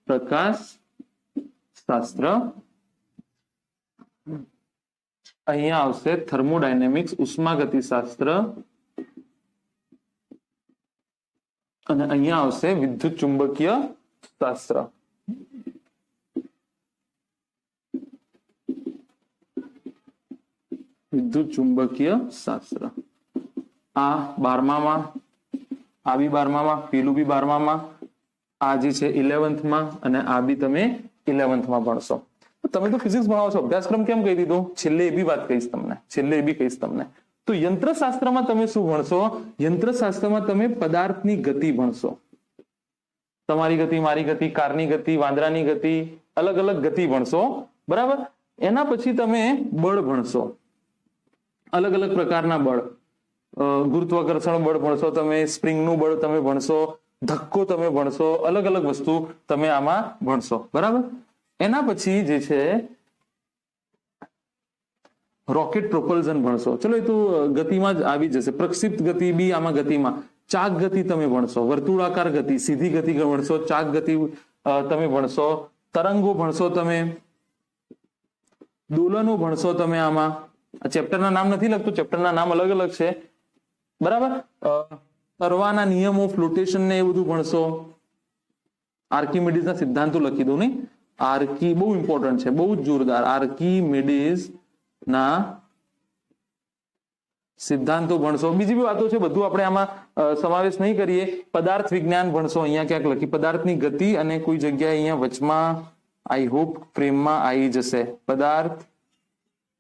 પ્રકાશશાસ્ત્ર. અહીંયા આવશે થર્મોડાયનેમિક્સ, ઉષ્માગતિશાસ્ત્ર. અને અહીંયા આવશે વિદ્યુત ચુંબકીય શાસ્ત્ર. વિદ્યુત ચુંબકીય શાસ્ત્ર. આ 12માં, આ બી 12માં, પેલું બી 12માં, આ જે છે 11થમાં, અને આ બી તમે 11થમાં ભણશો. તમે તો ફિઝિક્સ ભણાવો છો, અભ્યાસક્રમ કેમ કહી દીધો? છેલ્લે એ બી વાત કહીશ તમને, છેલ્લે એ બી કહીશ તમને. તો યંત્રશાસ્ત્રમાં તમે શું ભણશો? યંત્રશાસ્ત્રમાં તમે પદાર્થની ગતિ ભણશો. તમારી ગતિ, મારી ગતિ, કારની ગતિ, વાંદરાની ગતિ, અલગ અલગ ગતિ ભણશો, બરાબર? એના પછી તમે બળ ભણશો, અલગ અલગ પ્રકારના બળ. ગુરુત્વાકર્ષણ બળ ભણશો તમે, સ્પ્રિંગનું બળ તમે ભણશો, ધક્કો તમે ભણશો, અલગ અલગ વસ્તુ તમે આમાં ભણશો, બરાબર? એના પછી જે છે રોકેટ પ્રોપલ્ઝન ભણશો. ચલો, એ તો ગતિમાં જ આવી જશે. પ્રક્ષિપ્ત ગતિ બી આમાં ગતિમાં. ચાક ગતિ તમે ભણશો, વર્તુળાકાર ગતિ, સીધી ગતિ ભણશો, ચાક ગતિ તમે ભણશો, તરંગો ભણશો તમે, દોલનો ભણશો તમે. આમાં આ ચેપ્ટરના નામ નથી લખતું, ચેપ્ટરના નામ અલગ અલગ છે, બરાબર? તરવાના નિયમો, ફ્લોટેશન ને એ બધું ભણશો. આર્કિમિડીઝના સિદ્ધાંતો લખી દઉં નહીં, બહુ ઇમ્પોર્ટન્ટ છે, બહુ જ જોરદાર. આર્કિમિડીઝ ના સિદ્ધાંતો ભણશો. બીજી બી વાતો છે, બધું આપણે આમાં સમાવેશ નહીં કરીએ. પદાર્થ વિજ્ઞાન ભણશો, અહીંયા ક્યાંક લખી, પદાર્થની ગતિ, અને કોઈ જગ્યાએ અહીંયા વચમાં આઈ હોપ ફ્રેમમાં આવી જશે. પદાર્થ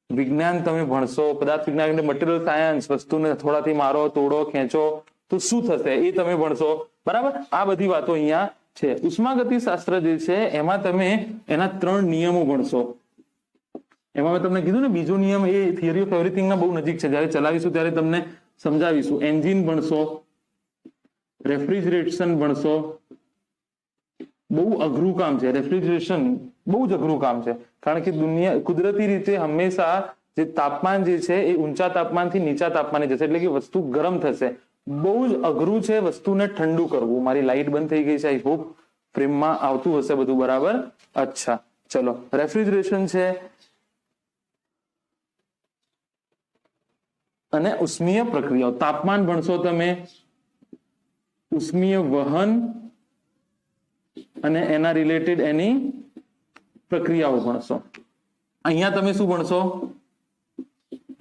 વિજ્ઞાન તમે ભણશો. પદાર્થ વિજ્ઞાન એટલે મટીરિયલ સાયન્સ, વસ્તુને થોડાથી મારો, તોડો, ખેંચો તો શું થશે એ તમે ભણશો, બરાબર? આ બધી વાતો અહીંયા છે. ઉષ્માગતિ શાસ્ત્ર જે છે એમાં તમે એના 3 નિયમો ભણશો. એમાં મેં તમને કીધું ને, બીજો નિયમ એ થિયરી ઓફ એવરીથિંગના બહુ નજીક છે, જ્યારે ચલાવીશું ત્યારે તમને સમજાવીશું. એન્જિન ભણશો, રેફ્રિજરેશન ભણશો. બહુ અઘરું કામ છે રેફ્રિજરેશન, બહુ જ અઘરું કામ છે, કારણ કે કુદરતી રીતે હંમેશા જે તાપમાન જે છે એ ઊંચા તાપમાનથી નીચા તાપમાને જશે, એટલે કે વસ્તુ ગરમ થશે. બહુ જ અઘરું છે વસ્તુને ઠંડુ કરવું. મારી લાઈટ બંધ થઈ ગઈ છે, આઈ હોપ ફ્રેમમાં આવતું હશે બધું બરાબર. અચ્છા ચલો, રેફ્રિજરેશન છે અને ઉષ્મીય પ્રક્રિયાઓ. તાપમાન ભણશો તમે, ઉષ્મીય વહન અને એના રિલેટેડ એની પ્રક્રિયાઓ ભણશો. અહીંયા તમે શું ભણશો?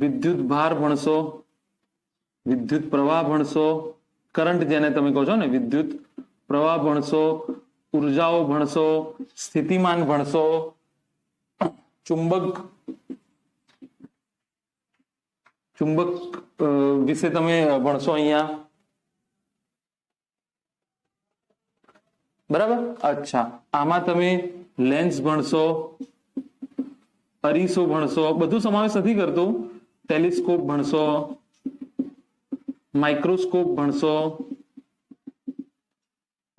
વિદ્યુત ભાર ભણશો, વિદ્યુત પ્રવાહ ભણશો, કરંટ જેને તમે કહો છો ને, વિદ્યુત પ્રવાહ ભણશો, ઉર્જાઓ ભણશો, સ્થિતિમાન ભણશો, ચુંબક વિશે તમે ભણશો અહીંયા, બરાબર. અચ્છા, આમાં તમે લેન્સ ભણશો, અરીસો ભણશો, બધું સમાવેશ નથી કરતું. ટેલિસ્કોપ ભણશો, માઇક્રોસ્કોપ ભણશો,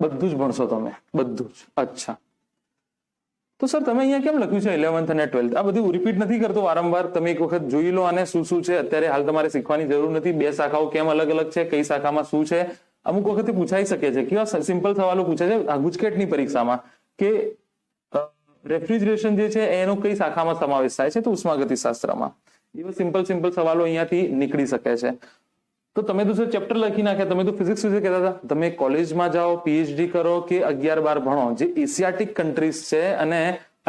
બધું જ ભણશો તમે, બધું જ. અચ્છા, તો સર તમે અહીંયા કેમ લખ્યું છે 11th અને 12th? આ બધું રિપીટ નથી કરતો વારંવાર, તમે એક વખત જોઈ લો અને શું શું છે. અત્યારે હાલ તમારે શીખવાની જરૂર નથી. બે શાખાઓ કેમ અલગ અલગ છે, કઈ શાખામાં શું છે, અમુક વખતે પૂછાઈ શકે છે. કેવા સિમ્પલ સવાલો પૂછે છે ગુજકેટની પરીક્ષામાં કે રેફ્રિજરેશન જે છે એનો કઈ શાખામાં સમાવેશ થાય છે, તો ઉષ્માગતિશાસ્ત્રમાં. એવા સિમ્પલ સવાલો અહીંયાથી નીકળી શકે છે. તો તમે તો સર ચેપ્ટર લખી નાખ્યા, તમે તો ફિઝિક્સ વિશે કહેતા હતા. તમે કોલેજમાં જાઓ, પીએચડી કરો કે 11-12 ભણો, જે એશિયાટિક કન્ટ્રીઝ છે અને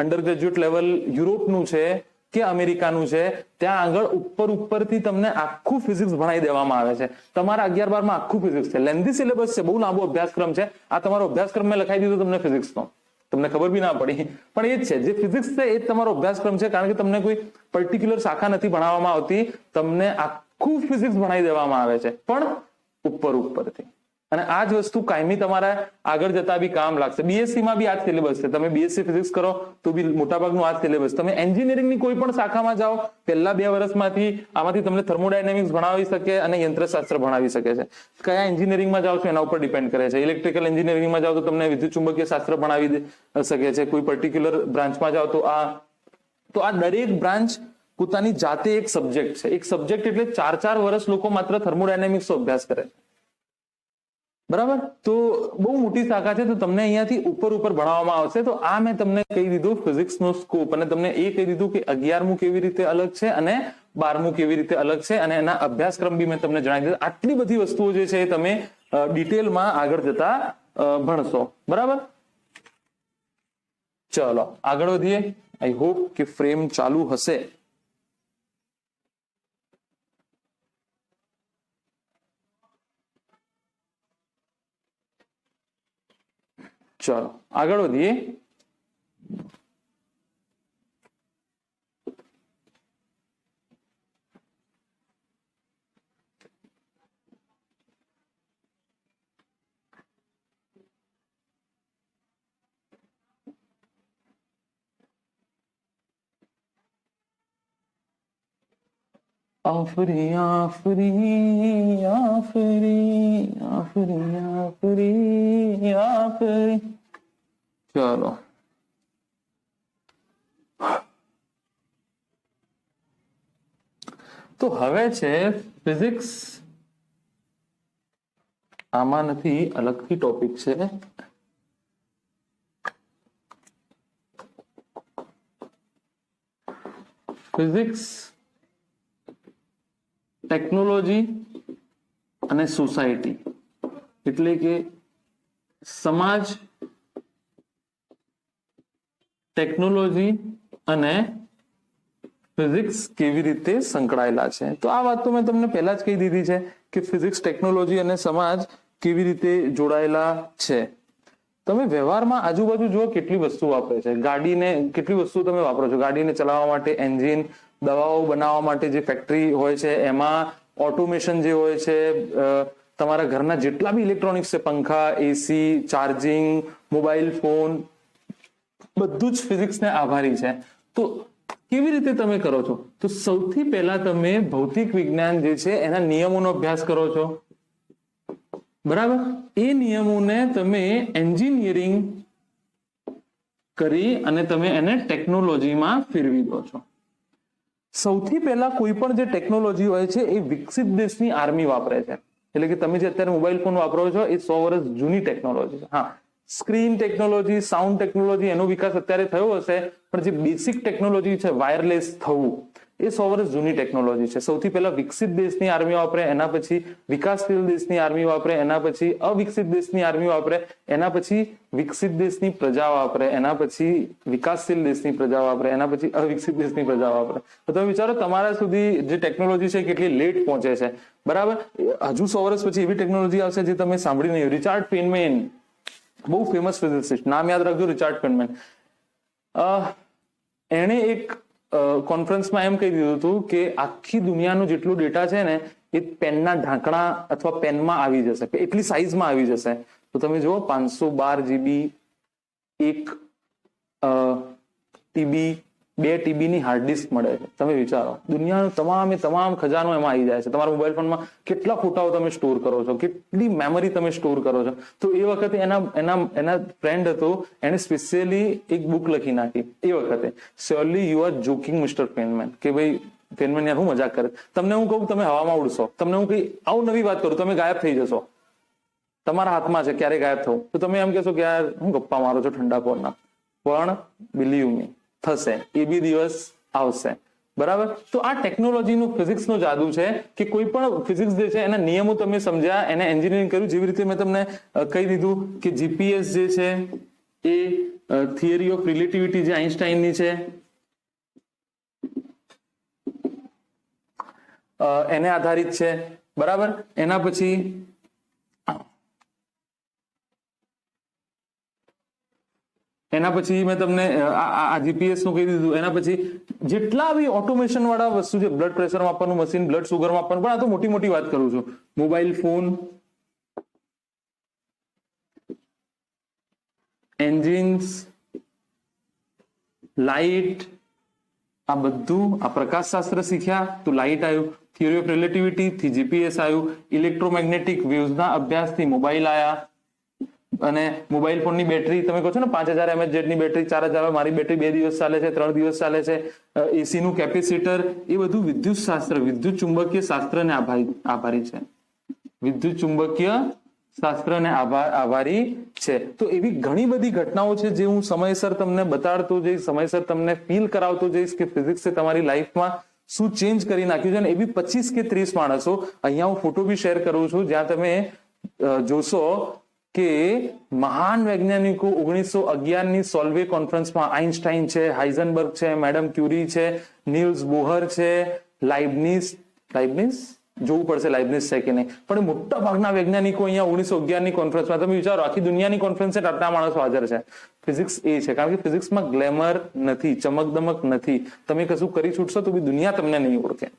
અંડર ગ્રેજ્યુએટ લેવલ યુરોપનું છે કે અમેરિકાનું છે, ત્યાં આગળ ઉપરથી તમને આખું ફિઝિક્સ ભણાવી દેવામાં આવે છે. તમારા 11-12 આખું ફિઝિક્સ છે. લેન્ધી સિલેબસ છે, બહુ લાંબો અભ્યાસક્રમ છે. આ તમારો અભ્યાસક્રમ મેં લખાઈ દીધો તમને ફિઝિક્સનો, તમને ખબર બી ના પડી. પણ એ જ છે, જે ફિઝિક્સ છે એ જ તમારો અભ્યાસક્રમ છે, કારણ કે તમને કોઈ પર્ટિક્યુલર શાખા નથી ભણાવવામાં આવતી. તમને આખું ફિઝિક્સ ભણાવી દેવામાં આવે છે, પણ ઉપરથી. અને આ જ વસ્તુ કાયમી તમારા આગળ જતા બી કામ લાગશે. બીએસસી માં બી આ જ સિલેબસ છે. તમે બીએસસી ફિઝિક્સ કરો તો બી મોટાભાગનું આ જ સિલેબસ. તમે એન્જિનિયરિંગની કોઈ પણ શાખામાં જાઓ, પહેલા 2 વર્ષમાંથી આમાંથી તમને થર્મોડાયનેમિક્સ ભણાવી શકે અને યંત્રશાસ્ત્ર ભણાવી શકે છે. કયા એન્જિનિયરિંગમાં જાઓ છો એના ઉપર ડિપેન્ડ કરે છે. ઇલેક્ટ્રિકલ એન્જિનિયરિંગમાં જાઓ તો તમને વિદ્યુત ચુંબકીય શાસ્ત્ર ભણાવી શકે છે. કોઈ પર્ટિક્યુલર બ્રાન્ચમાં જાઓ તો આ દરેક બ્રાન્ચ પોતાની જાતે એક સબ્જેક્ટ છે. એક સબ્જેક્ટ એટલે 4-4 વર્ષ લોકો માત્ર થર્મોડાયનેમિક્સનો અભ્યાસ કરે છે, બરાબર. તો બહુ મોટી શાખા છે. તો તમને અહીંયાથી ઉપર ભણાવવામાં આવશે. તો આ મેં તમને કહી દીધું ફિઝિક્સનો સ્કોપ, અને તમને એ કહી દીધું કે 11મું કેવી રીતે અલગ છે અને 12મું કેવી રીતે અલગ છે, અને એના અભ્યાસક્રમ બી મેં તમને જણાવી દીધું. આટલી બધી વસ્તુઓ જે છે એ તમે ડિટેલમાં આગળ જતા ભણશો, બરાબર. ચલો આગળ વધીએ. આઈ હોપ કે ફ્રેમ ચાલુ હશે. ચલો આગળ વધીએ. આફરી આફરી આફરી આફરી આફરી આફરી. ચલો તો હવે છે ફિઝિક્સ. આમાં નથી, અલગથી ટોપિક છે. ફિઝિક્સ, ટેકનોલોજી અને સોસાયટી, એટલે કે સમાજ, ટેકનોલોજી અને ફિઝિક્સ કેવી રીતે સંકળાયેલા છે. તો આ વાત તો મેં તમને પહેલા જ કહી દીધી છે કે ફિઝિક્સ, ટેકનોલોજી અને સમાજ કેવી રીતે જોડાયેલા છે. તમે વ્યવહારમાં આજુબાજુ જુઓ કેટલી વસ્તુ વાપરે છે. ગાડીને કેટલી વસ્તુ તમે વાપરો છો. ગાડીને ચલાવવા માટે એન્જિન, દવાઓ બનાવવા માટે જે ફેક્ટરી હોય છે એમાં ઓટોમેશન જે હોય છે, તમારા ઘરના જેટલા બી ઇલેક્ટ્રોનિક્સ છે, પંખા, એસી, ચાર્જિંગ, મોબાઈલ ફોન, બધું જ ફિઝિક્સને આભારી છે. તો કેવી રીતે તમે કરો છો? તો સૌથી પહેલા તમે ભૌતિક વિજ્ઞાન જે છે એના નિયમોનો અભ્યાસ કરો છો, બરાબર. એ નિયમોને તમે એન્જિનિયરિંગ કરી અને તમે એને ટેકનોલોજીમાં ફેરવી દો છો. સૌથી પહેલા કોઈ પણ જે ટેકનોલોજી હોય છે એ વિકસિત દેશની આર્મી વાપરે છે. એટલે કે તમે જે અત્યારે મોબાઈલ ફોન વાપરો છો એ 100 વર્ષ જૂની ટેકનોલોજી છે. હા, સ્ક્રીન ટેકનોલોજી, સાઉન્ડ ટેકનોલોજી, એનો વિકાસ અત્યારે થયો હશે, પણ જે બેસિક ટેકનોલોજી છે વાયરલેસ થવું, એ 100 વર્ષ જૂની ટેકનોલોજી છે. સૌથી પહેલા વિકસિત દેશની આર્મી વાપરે, એના પછી વિકાસશીલ દેશની આર્મી વાપરે, એના પછી અવિકસિત દેશની આર્મી વાપરે, એના પછી વિકસિત દેશની પ્રજા વાપરે, એના પછી વિકાસશીલ દેશની પ્રજા વાપરે, એના પછી અવિકસિત દેશની પ્રજા વાપરે. તો તમે વિચારો તમારા સુધી જે ટેકનોલોજી છે કેટલી લેટ પહોંચે છે. બરાબર, હજુ 100 વર્ષ પછી એવી ટેકનોલોજી આવશે જે તમે સાંભળી નહીં. રિચાર્ડ ફેનમેન, બહુ ફેમસ ફિઝિસિસ્ટ, નામ યાદ રાખજો, રિચાર્ડ ફેનમેન. એણે એક કોન્ફરન્સમાં એમ કહી દીધું હતું કે આખી દુનિયાનો જેટલો ડેટા છે ને એ પેનના ઢાંકણા અથવા પેનમાં આવી જશે, એટલી સાઈઝમાં આવી જશે. તો તમે જુઓ 512 GB, 1 TB, 2 TB ની હાર્ડ ડિસ્ક મળે છે. તમે વિચારો, દુનિયાનો તમામ ખજાનો એમાં આવી જાય છે. તમારા મોબાઈલ ફોનમાં કેટલા ફોટાઓ તમે સ્ટોર કરો છો, કેટલી મેમરી તમે સ્ટોર કરો છો. તો એ વખતે એના ફ્રેન્ડ હતો, એને સ્પેશિયલી એક બુક લખી નાખી એ વખતે, surely you are joking mister Feynman, કે ભાઈ ફેનમેન યાર હું મજાક કરે. તમને હું કહું તમે હવામાં ઉડશો, તમને હું કઈ આવું નવી વાત કરું, તમે ગાયબ થઈ જશો, તમારા હાથમાં છે ક્યારે ગાયબ થવું. તો તમે એમ કહેશો કે યાર હું ગપ્પા મારો છો ઠંડા પોરના, પણ બિલીવ મી થશે, એ બી દિવસ આવશે. બરાબર, તો આ ટેકનોલોજીનું ફિઝિક્સનો જાદુ છે કે કોઈ પણ ફિઝિક્સ જે છે એના નિયમો તમે સમજ્યા, એને એન્જિનિયરિંગ કર્યું. જેવી રીતે મેં તમને કહી દીધું કે જીપીએસ જે છે એ થિયરી ઓફ રિલેટિવિટી જે આઇન્સ્ટાઈનની છે એને આધારિત છે. બરાબર, એના પછી મેં તમને આ જીપીએસ નું કહી દીધું. એના પછી જેટલા બી ઓટોમેશન વાળા વસ્તુ છે, બ્લડ પ્રેશર માપવાનું મશીન, બ્લડ સુગર માપવાનું, પણ આ તો મોટી વાત કરું છું. મોબાઈલ ફોન, એન્જિન્સ, લાઇટ, આ બધું આ પ્રકાશશાસ્ત્ર શીખ્યા તો લાઇટ આવ્યું, થિયરી ઓફ રિલેટિવિટી થી જીપીએસ આવ્યું, ઇલેક્ટ્રોમેગ્નેટિક વેવ્સના અભ્યાસથી મોબાઈલ આવ્યા, અને મોબાઈલ ફોનની બેટરી તમે કહો છો ને 5000 mAh જેટની બેટરી, 4000, મારી બેટરી 2 દિવસ ચાલે છે, 3 દિવસ ચાલે છે. એસી નું કેપેસિટર, એ બધું વિદ્યુત શાસ્ત્ર, વિદ્યુત ચુંબકીય શાસ્ત્રને આભારી છે. વિદ્યુત ચુંબકીય શાસ્ત્રને આભારી છે. તો એવી ઘણી બધી ઘટનાઓ છે જે હું સમયસર તમને બતાડતો જઈશ, સમયસર તમને ફીલ કરાવતો જઈશ કે ફિઝિક્સે તમારી લાઈફમાં શું ચેન્જ કરી નાખ્યું છે. અને એવી 25 કે 30 માણસો, અહીંયા હું ફોટો બી શેર કરું છું, જ્યાં તમે જોશો કે મહાન વૈજ્ઞાનિકો 1911 ની સોલ્વે કોન્ફરન્સમાં આઇન્સ્ટાઈન છે, હાઇઝનબર્ગ છે, મેડમ ક્યુરી છે, નીલ્સ બોહર છે, લાઇબનિઝ જોવું પડશે લાઇબનિઝ છે કે નહીં, પણ મોટા ભાગના વૈજ્ઞાનિકો અહીંયા 1911 ની કોન્ફરન્સમાં, તમે વિચારો આખી દુનિયાની કોન્ફરન્સ છે, આટલા માણસો હાજર છે. ફિઝિક્સ એ છે, કારણ કે ફિઝિક્સમાં ગ્લેમર નથી, ચમકદમક નથી. તમે કશું કરી છૂટશો તો બી દુનિયા તમને નહીં ઓળખે.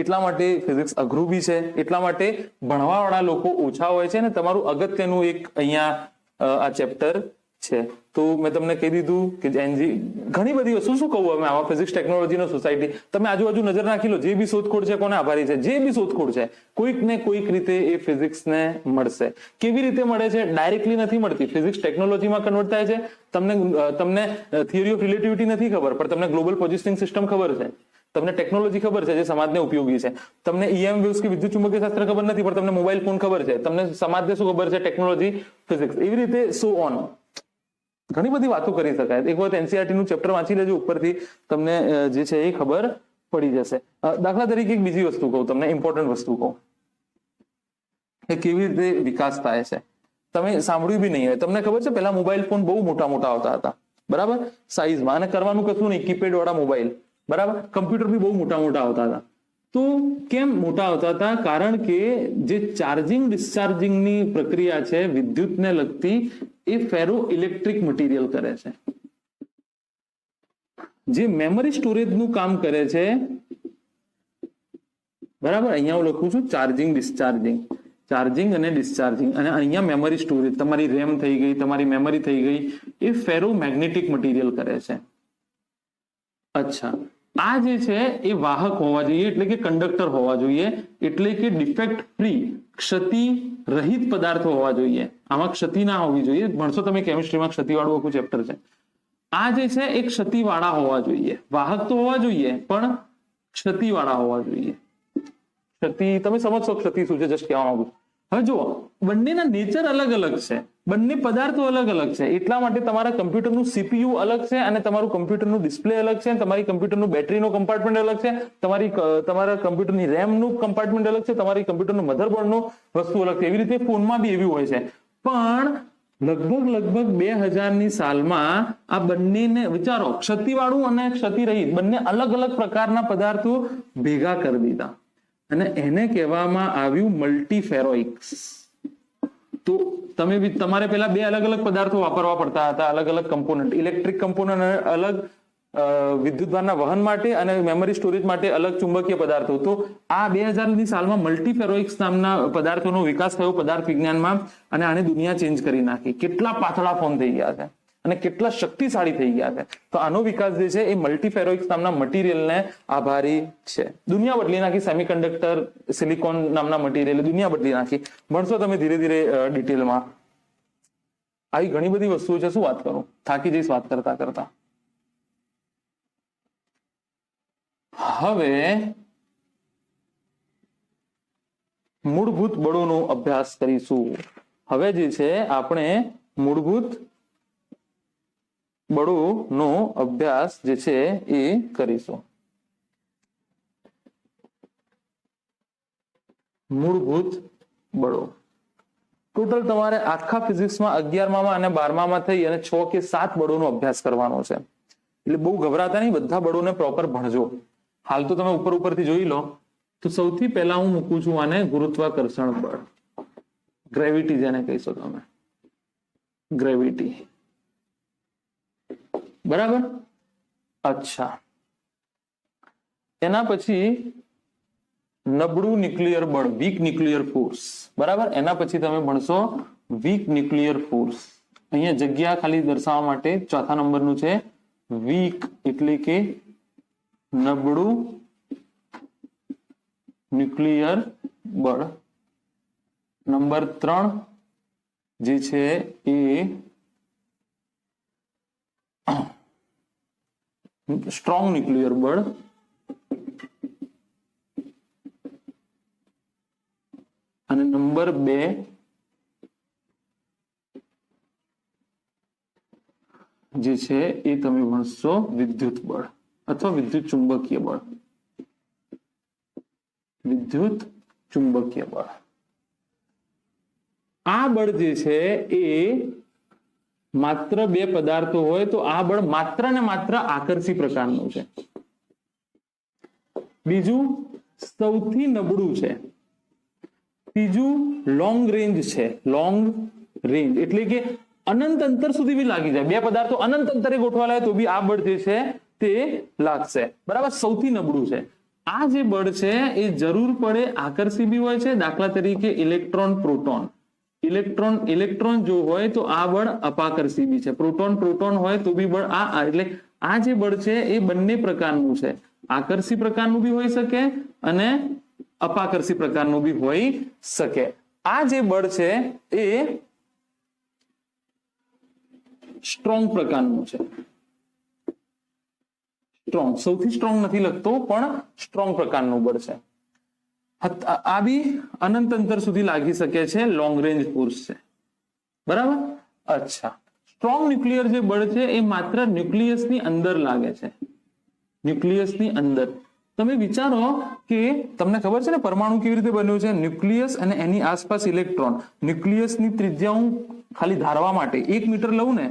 એટલા માટે ફિઝિક્સ અઘરું બી છે, એટલા માટે ભણવા વાળા લોકો ઓછા હોય છે. ને તમારું અગત્યનું એક અહીંયા આ ચેપ્ટર છે. તો મેં તમને કહી દીધું કે ઘણી બધી વસ્તુ, શું કહું અમે આમાં ફિઝિક્સ ટેકનોલોજીનો સોસાયટી, તમે આજુબાજુ નજર નાખી લો, જે બી શોધખોળ છે કોને આભારી છે, જે બી શોધખોળ છે કોઈક ને કોઈક રીતે એ ફિઝિક્સને મળશે. કેવી રીતે મળે છે? ડાયરેક્ટલી નથી મળતી. ફિઝિક્સ ટેકનોલોજીમાં કન્વર્ટ થાય છે. તમને થિયરી ઓફ રિલેટિવિટી નથી ખબર, પણ તમને ગ્લોબલ પોઝિશનિંગ સિસ્ટમ ખબર છે, તમને ટેકનોલોજી ખબર છે જે સમાજને ઉપયોગી છે, તમને EM વેવ્સ કે વિદ્યુત ચુંબકીય શાસ્ત્ર ખબર નથી, પણ તમને મોબાઈલ ફોન ખબર છે, તમને સમાજને શું ખબર છે? Technology, physics. એવી રીતે સો ઓન ઘણી બધી વાતો કરી શકાય. એક વખત NCERT નું ચેપ્ટર વાંચી લેજો, ઉપરથી તમને જે છે એ ખબર પડી જશે. દાખલા તરીકે એક બીજી વસ્તુ કહું તમને, ઇમ્પોર્ટન્ટ વસ્તુ કહું કે કેવી રીતે વિકાસ થાય છે. તમે સાંભળ્યું બી નહીં હોય. તમને ખબર છે પહેલા મોબાઈલ ફોન બહુ મોટા આવતા હતા, બરાબર, સાઈઝમાં, અને કરવાનું કશું નહીં, કીપેડ વાળા મોબાઈલ, બરાબર. કમ્પ્યુટર બી બહુ મોટા આવતા હતા. તો કેમ મોટા આવતા હતા? કારણ કે જે ચાર્જિંગ ડિસ્ચાર્જિંગની પ્રક્રિયા છે વિદ્યુતને લગતી, એ ફેરો ઇલેક્ટ્રિક મટીરિયલ કરે છે. જે મેમરી સ્ટોરેજનું કામ કરે છે, બરાબર, અહીંયા હું લખું છું ચાર્જિંગ ડિસ્ચાર્જિંગ, ચાર્જિંગ અને ડિસ્ચાર્જિંગ, અને અહીંયા મેમરી સ્ટોરેજ, તમારી રેમ થઈ ગઈ, તમારી મેમરી થઈ ગઈ, એ ફેરો મેગ્નેટિક મટીરિયલ કરે છે. અચ્છા, આ જે છે એ વાહક હોવા જોઈએ, એટલે કે કંડક્ટર હોવા જોઈએ, એટલે કે ડિફેક્ટ ફ્રી, ક્ષતિ રહિત પદાર્થો હોવા જોઈએ. આમાં ક્ષતિ ના હોવી જોઈએ. ભણશો તમે કેમિસ્ટ્રીમાં, ક્ષતિ વાળું આખું ચેપ્ટર છે. આ જે છે એ ક્ષતિવાળા હોવા જોઈએ, વાહક તો હોવા જોઈએ પણ ક્ષતિવાળા હોવા જોઈએ. ક્ષતિ તમે સમજશો ક્ષતિ શું છે, જસ્ટ કહેવા માંગુ છું. હવે જુઓ, બંનેના નેચર અલગ અલગ છે, બંને પદાર્થો અલગ અલગ છે, એટલા માટે તમારા કમ્પ્યુટરનું સીપીયુ અલગ છે અને તમારું કમ્પ્યુટરનું ડિસ્પ્લે અલગ છે, તમારી કમ્પ્યુટરનું બેટરીનું કમ્પાર્ટમેન્ટ અલગ છે, તમારા કમ્પ્યુટરની રેમનું કમ્પાર્ટમેન્ટ અલગ છે, તમારી કમ્પ્યુટરનું મધરબોર્ડનું વસ્તુ અલગ છે. એવી રીતે ફોનમાં બી એવી હોય છે. પણ લગભગ 2000ની સાલમાં આ બંનેને વિચારો, ક્ષતિવાળું અને ક્ષતિરહિત બંને અલગ અલગ પ્રકારના પદાર્થો ભેગા કરી દીધા અને એને કહેવામાં આવ્યું મલ્ટીફેરોઇક્સ. તો તમારે પેલા બે અલગ અલગ પદાર્થો વાપરવા પડતા હતા, અલગ અલગ કમ્પોનન્ટ, ઇલેક્ટ્રિક કમ્પોનન્ટ અલગ વિદ્યુતભારના વહન માટે અને મેમરી સ્ટોરેજ માટે અલગ ચુંબકીય પદાર્થો. તો આ 2000ની સાલમાં મલ્ટીફેરોઇક્સ નામના પદાર્થોનો વિકાસ થયો પદાર્થ વિજ્ઞાનમાં અને આને દુનિયા ચેન્જ કરી નાખી. કેટલા પાતળા ફોન થઈ ગયા છે અને કેટલા શક્તિશાળી થઈ ગયા છે. તો આનો વિકાસ જે છે એ મલ્ટીફેરોઇક્સ નામના મટીરિયલને આભારી છે. દુનિયા બદલી નાખી. સેમિકન્ડક્ટર, સિલિકોન નામના મટીરિયલ દુનિયા બદલી નાખી. ભણશો તમે ધીરે ધીરે ડિટેલમાં. આવી ઘણી બધી વસ્તુઓ છે, શું વાત કરું, થાકી જઈશ વાત કરતા કરતા. હવે મૂળભૂત બળોનો અભ્યાસ કરીશું. હવે જે છે આપણે મૂળભૂત બળોનો અભ્યાસ જે છે એ કરીશું. મૂળભૂત બળો ટોટલ તમારે આખા ફિઝિક્સમાં 11મા અને 12મા થઈ અને 6 કે 7 બળોનો અભ્યાસ કરવાનો છે. એટલે બહુ ગભરાતા નહીં, બધા બળોને પ્રોપર ભણજો. હાલ તો તમે ઉપરથી જોઈ લો. તો સૌથી પહેલા હું મૂકું છું આને ગુરુત્વાકર્ષણ બળ, ગ્રેવિટી જેને કહીશો તમે, ગ્રેવિટી. બરાબર. અચ્છા, એના પછી નબળું ન્યુક્લિયર બળ, વીક ન્યુક્લિયર ફોર્સ. બરાબર. એના પછી તમે ભણશો વીક ન્યુક્લિયર ફોર્સ. અહીંયા જગ્યા ખાલી દર્શાવવા માટે 4થા નંબરનું છે વીક, એટલે કે નબળું ન્યુક્લિયર બળ. નંબર 3 જે છે એ સ્ટ્રોંગ ન્યુક્લિયર બળ. અને નંબર 2 જે છે એ તમે ભણશો વિદ્યુત બળ અથવા વિદ્યુત ચુંબકીય બળ. વિદ્યુત ચુંબકીય બળ. આ બળ જે છે એ માત્ર 2 પદાર્થો હોય તો આ બળ માત્ર ને માત્ર આકર્ષી પ્રકારનું છે. બીજું સૌથી નબળું છે. ત્રીજું લોંગ રેન્જ છે. લોંગ રેન્જ એટલે કે અનંત અંતર સુધી બી લાગી જાય. 2 પદાર્થો અનંત અંતરે ગોઠવાયેલા હોય તો બી આ બળ જે છે તે લાગશે. બરાબર. સૌથી નબળું છે. આ જે બળ છે એ જરૂર પડે આકર્ષી બી હોય છે. દાખલા તરીકે ઇલેક્ટ્રોન, પ્રોટોન. ઇલેક્ટ્રોન જો હોય તો આ બળ અપાકર્ષી બી છે. પ્રોટોન હોય તો બી બળ એટલે આ જે બળ છે એ બંને પ્રકારનું છે. આકર્ષી પ્રકારનું બી હોઈ શકે અને અપાકર્ષી પ્રકારનું બી હોઈ શકે. આ જે બળ છે એ સ્ટ્રોંગ પ્રકારનું છે. સ્ટ્રોંગ, સૌથી સ્ટ્રોંગ નથી લગતો પણ સ્ટ્રોંગ પ્રકારનું બળ છે. આ બી અનંત અંતર સુધી લાગી શકે છે. લોંગ રેન્જ ફોર્સ છે. બરાબર. અચ્છા, સ્ટ્રોંગ ન્યુક્લિયર જે બળ છે એ માત્ર ન્યુક્લિયસની અંદર લાગે છે. ન્યુક્લિયસની અંદર. તમે વિચારો કે તમને ખબર છે ને પરમાણુ કેવી રીતે બન્યું છે? ન્યુક્લિયસ અને એની આસપાસ ઇલેક્ટ્રોન. ન્યુક્લિયસની ત્રિજ્યા હું ખાલી ધારવા માટે 1 મીટર લઉં ને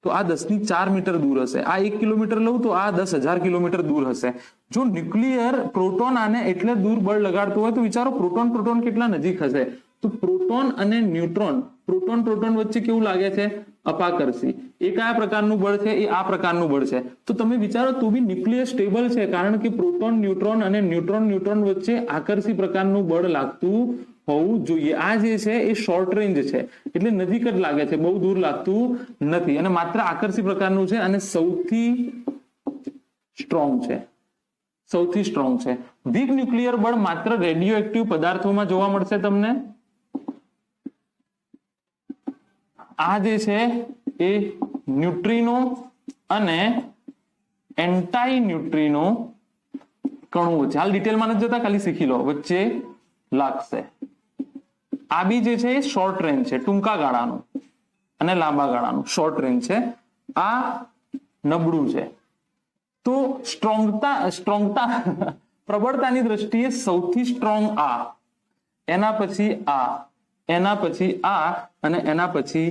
તો આ 10⁴ મીટર દૂર હશે. આ 1 કિલોમીટર લઉં તો આ 10,000 કિલોમીટર દૂર હશે. જો ન્યુક્લિયર પ્રોટોન આને એટલે દૂર બળ લગાડતો હોય તો વિચારો પ્રોટોન કેટલા નજીક હશે. તો પ્રોટોન અને ન્યુટ્રોન, પ્રોટોન વચ્ચે કેવું લાગે છે? અપાકર્ષી. એ કયા પ્રકારનું બળ છે? એ આ પ્રકારનું બળ છે. તો તમે વિચારો તો બી ન્યુક્લિયસ સ્ટેબલ છે, કારણ કે પ્રોટોન ન્યુટ્રોન અને ન્યુટ્રોન વચ્ચે આકર્ષી પ્રકારનું બળ લાગતું હોવું જોઈએ. આ જે છે એ શોર્ટ રેન્જ છે, એટલે નજીક જ લાગે છે, બહુ દૂર લાગતું નથી અને માત્ર આકર્ષી પ્રકારનું છે અને સૌથી સ્ટ્રોંગ છે. સૌથી સ્ટ્રોંગ છે. વીક ન્યુક્લિયર બળ માત્ર રેડિયો એક્ટિવ પદાર્થોમાં જોવા મળશે તમને. આ જે છે એ ન્યુટ્રિનો અને એન્ટાઈ ન્યુટ્રિનો કણું વચ્ચે, હાલ ડિટેલમાં નથી જતા, ખાલી શીખી લો, વચ્ચે લાગશે. આ બી જે છે એ શોર્ટ રેન્જ છે, ટૂંકા ગાળાનું, અને લાંબા ગાળાનું શોર્ટ રેન્જ છે. આ નબળું છે. તો સ્ટ્રોંગતા પ્રબળતાની દ્રષ્ટિએ સૌથી સ્ટ્રોંગ આ, એના પછી આ, એના પછી આ, અને એના પછી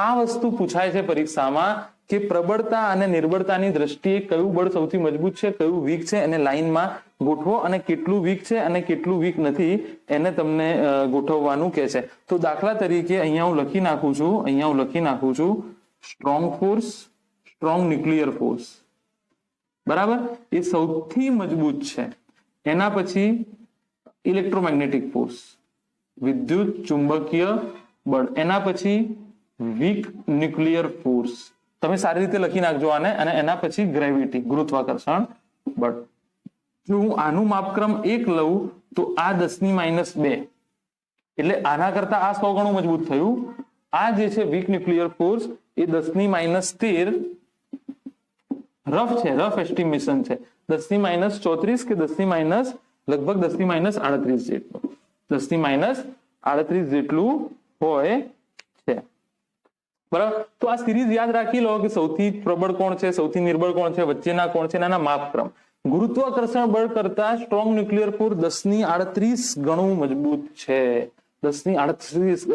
આ વસ્તુ પૂછાય છે પરીક્ષામાં કે પ્રબળતા અને નિર્બળતાની દ્રષ્ટિએ કયું બળ સૌથી મજબૂત છે, કયું વીક છે, એને લાઈનમાં ગોઠવો, અને કેટલું વીક છે અને કેટલું વીક નથી એને તમને ગોઠવવાનું કહે છે. તો દાખલા તરીકે અહીંયા હું લખી નાખું છું strong force, strong nuclear force, બરાબર, એ સૌથી મજબૂત છે. એના પછી ઇલેક્ટ્રોમેગ્નેટિક ફોર્સ, વિદ્યુત ચુંબકીય બળ, એના પછી વીક ન્યુક્લિયર ફોર્સ, તમે સારી રીતે લખી નાખજો આને, અને એના પછી ગ્રેવિટી, ગુરુત્વાકર્ષણ બળ. જો હું આનું માપક્રમ 1 લઉં તો આ 10⁻², એટલે આના કરતા આ 100 ગણું મજબૂત થયું. આ જે છે વીક ન્યુક્લિયર ફોર્સ એ 10⁻13 રફ છે, રફ એસ્ટિમેશન છે, 10⁻34 કે લગભગ 10⁻38 જેટલું, 10⁻38 જેટલું હોય છે, બરાબર. તો આ સિરીઝ યાદ રાખી લો કે સૌથી પ્રબળ કોણ છે, સૌથી નિર્બળ કોણ છે, વચ્ચેના કોણ છે, એના માપક્રમ. ગુરુત્વાકર્ષણ બળ કરતા સ્ટ્રોંગ ન્યુક્લિયર ફોર્સ 10⁻38 ગણું મજબૂત છે, 10⁻38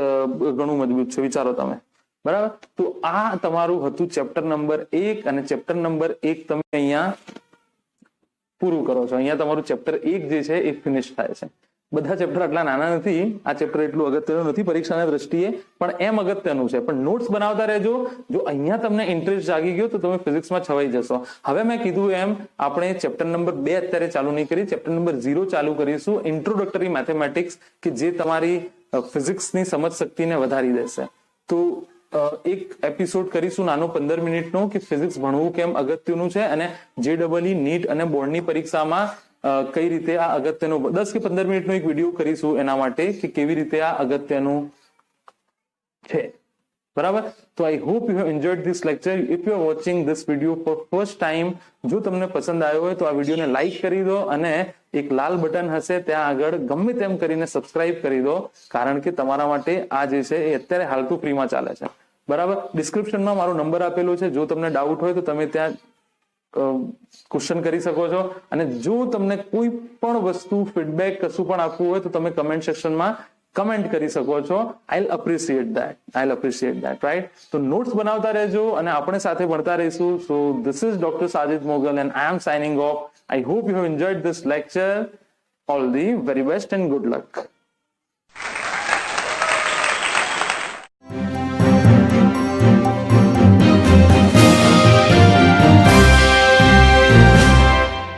ગણું મજબૂત છે, વિચારો તમે, બરાબર. તો આ તમારું હતું ચેપ્ટર નંબર 1, અને ચેપ્ટર નંબર 1 તમે અહીંયા પૂરું કરો છો. અહીંયા તમારું ચેપ્ટર 1 જે છે એ ફિનિશ થાય છે. બધા ચેપ્ટર આટલા નાના નથી, આ ચેપ્ટર એટલું અગત્યનું નથી પરીક્ષાના દ્રષ્ટિએ, પણ એમ અગત્યનું છે. પણ નોટ્સ બનાવતા રહેજો. જો અહીંયા તમને ઇન્ટરેસ્ટ જાગી ગયો તો તમે ફિઝિક્સમાં છવાઈ જશો. હવે મેં કીધું એમ આપણે ચેપ્ટર નંબર 2 અત્યારે ચાલુ નહીં કરી, ચેપ્ટર નંબર 0 ચાલુ કરીશું, ઇન્ટ્રોડક્ટરી મેથેમેટિક્સ, કે જે તમારી ફિઝિક્સની સમજ શક્તિને વધારી દેશે. તો એક એપિસોડ કરીશું નાનો 15 મિનિટનો કે ફિઝિક્સ ભણવું કેમ અગત્યનું છે, અને JEE નીટ અને બોર્ડની પરીક્ષામાં કઈ રીતે આ અગત્યનું, 10 કે 15 મિનિટનો એક વિડીયો કરીશું એના માટે કે કેવી રીતે આ અગત્યનું છે, બરાબર. તો I hope you have enjoyed this lecture. If you are watching this video for first time, જો તમને પસંદ આવ્યો હોય તો આ વિડીયોને લાઈક કરી દો, અને એક લાલ બટન હશે ત્યાં આગળ ગમે તેમ કરીને સબસ્ક્રાઇબ કરી દો, કારણ કે તમારા માટે આ જે છે એ અત્યારે હાલ તો ફ્રીમાં ચાલે છે, બરાબર. ડિસ્ક્રિપ્શનમાં મારો નંબર આપેલો છે, જો તમને ડાઉટ હોય તો તમે ત્યાં ક્વેશ્ચન કરી શકો છો. અને જો તમને કોઈ પણ વસ્તુ ફીડબેક કશું પણ આપવું હોય તો તમે કમેન્ટ સેક્શનમાં કમેન્ટ કરી શકો છો. I'll appreciate that, right. તો નોટ્સ બનાવતા રહેજો અને આપણે સાથે ભણતા રહીશું. So this is doctor Sajid Mogal and I am signing off. I hope you have enjoyed this lecture. All the very best and good luck.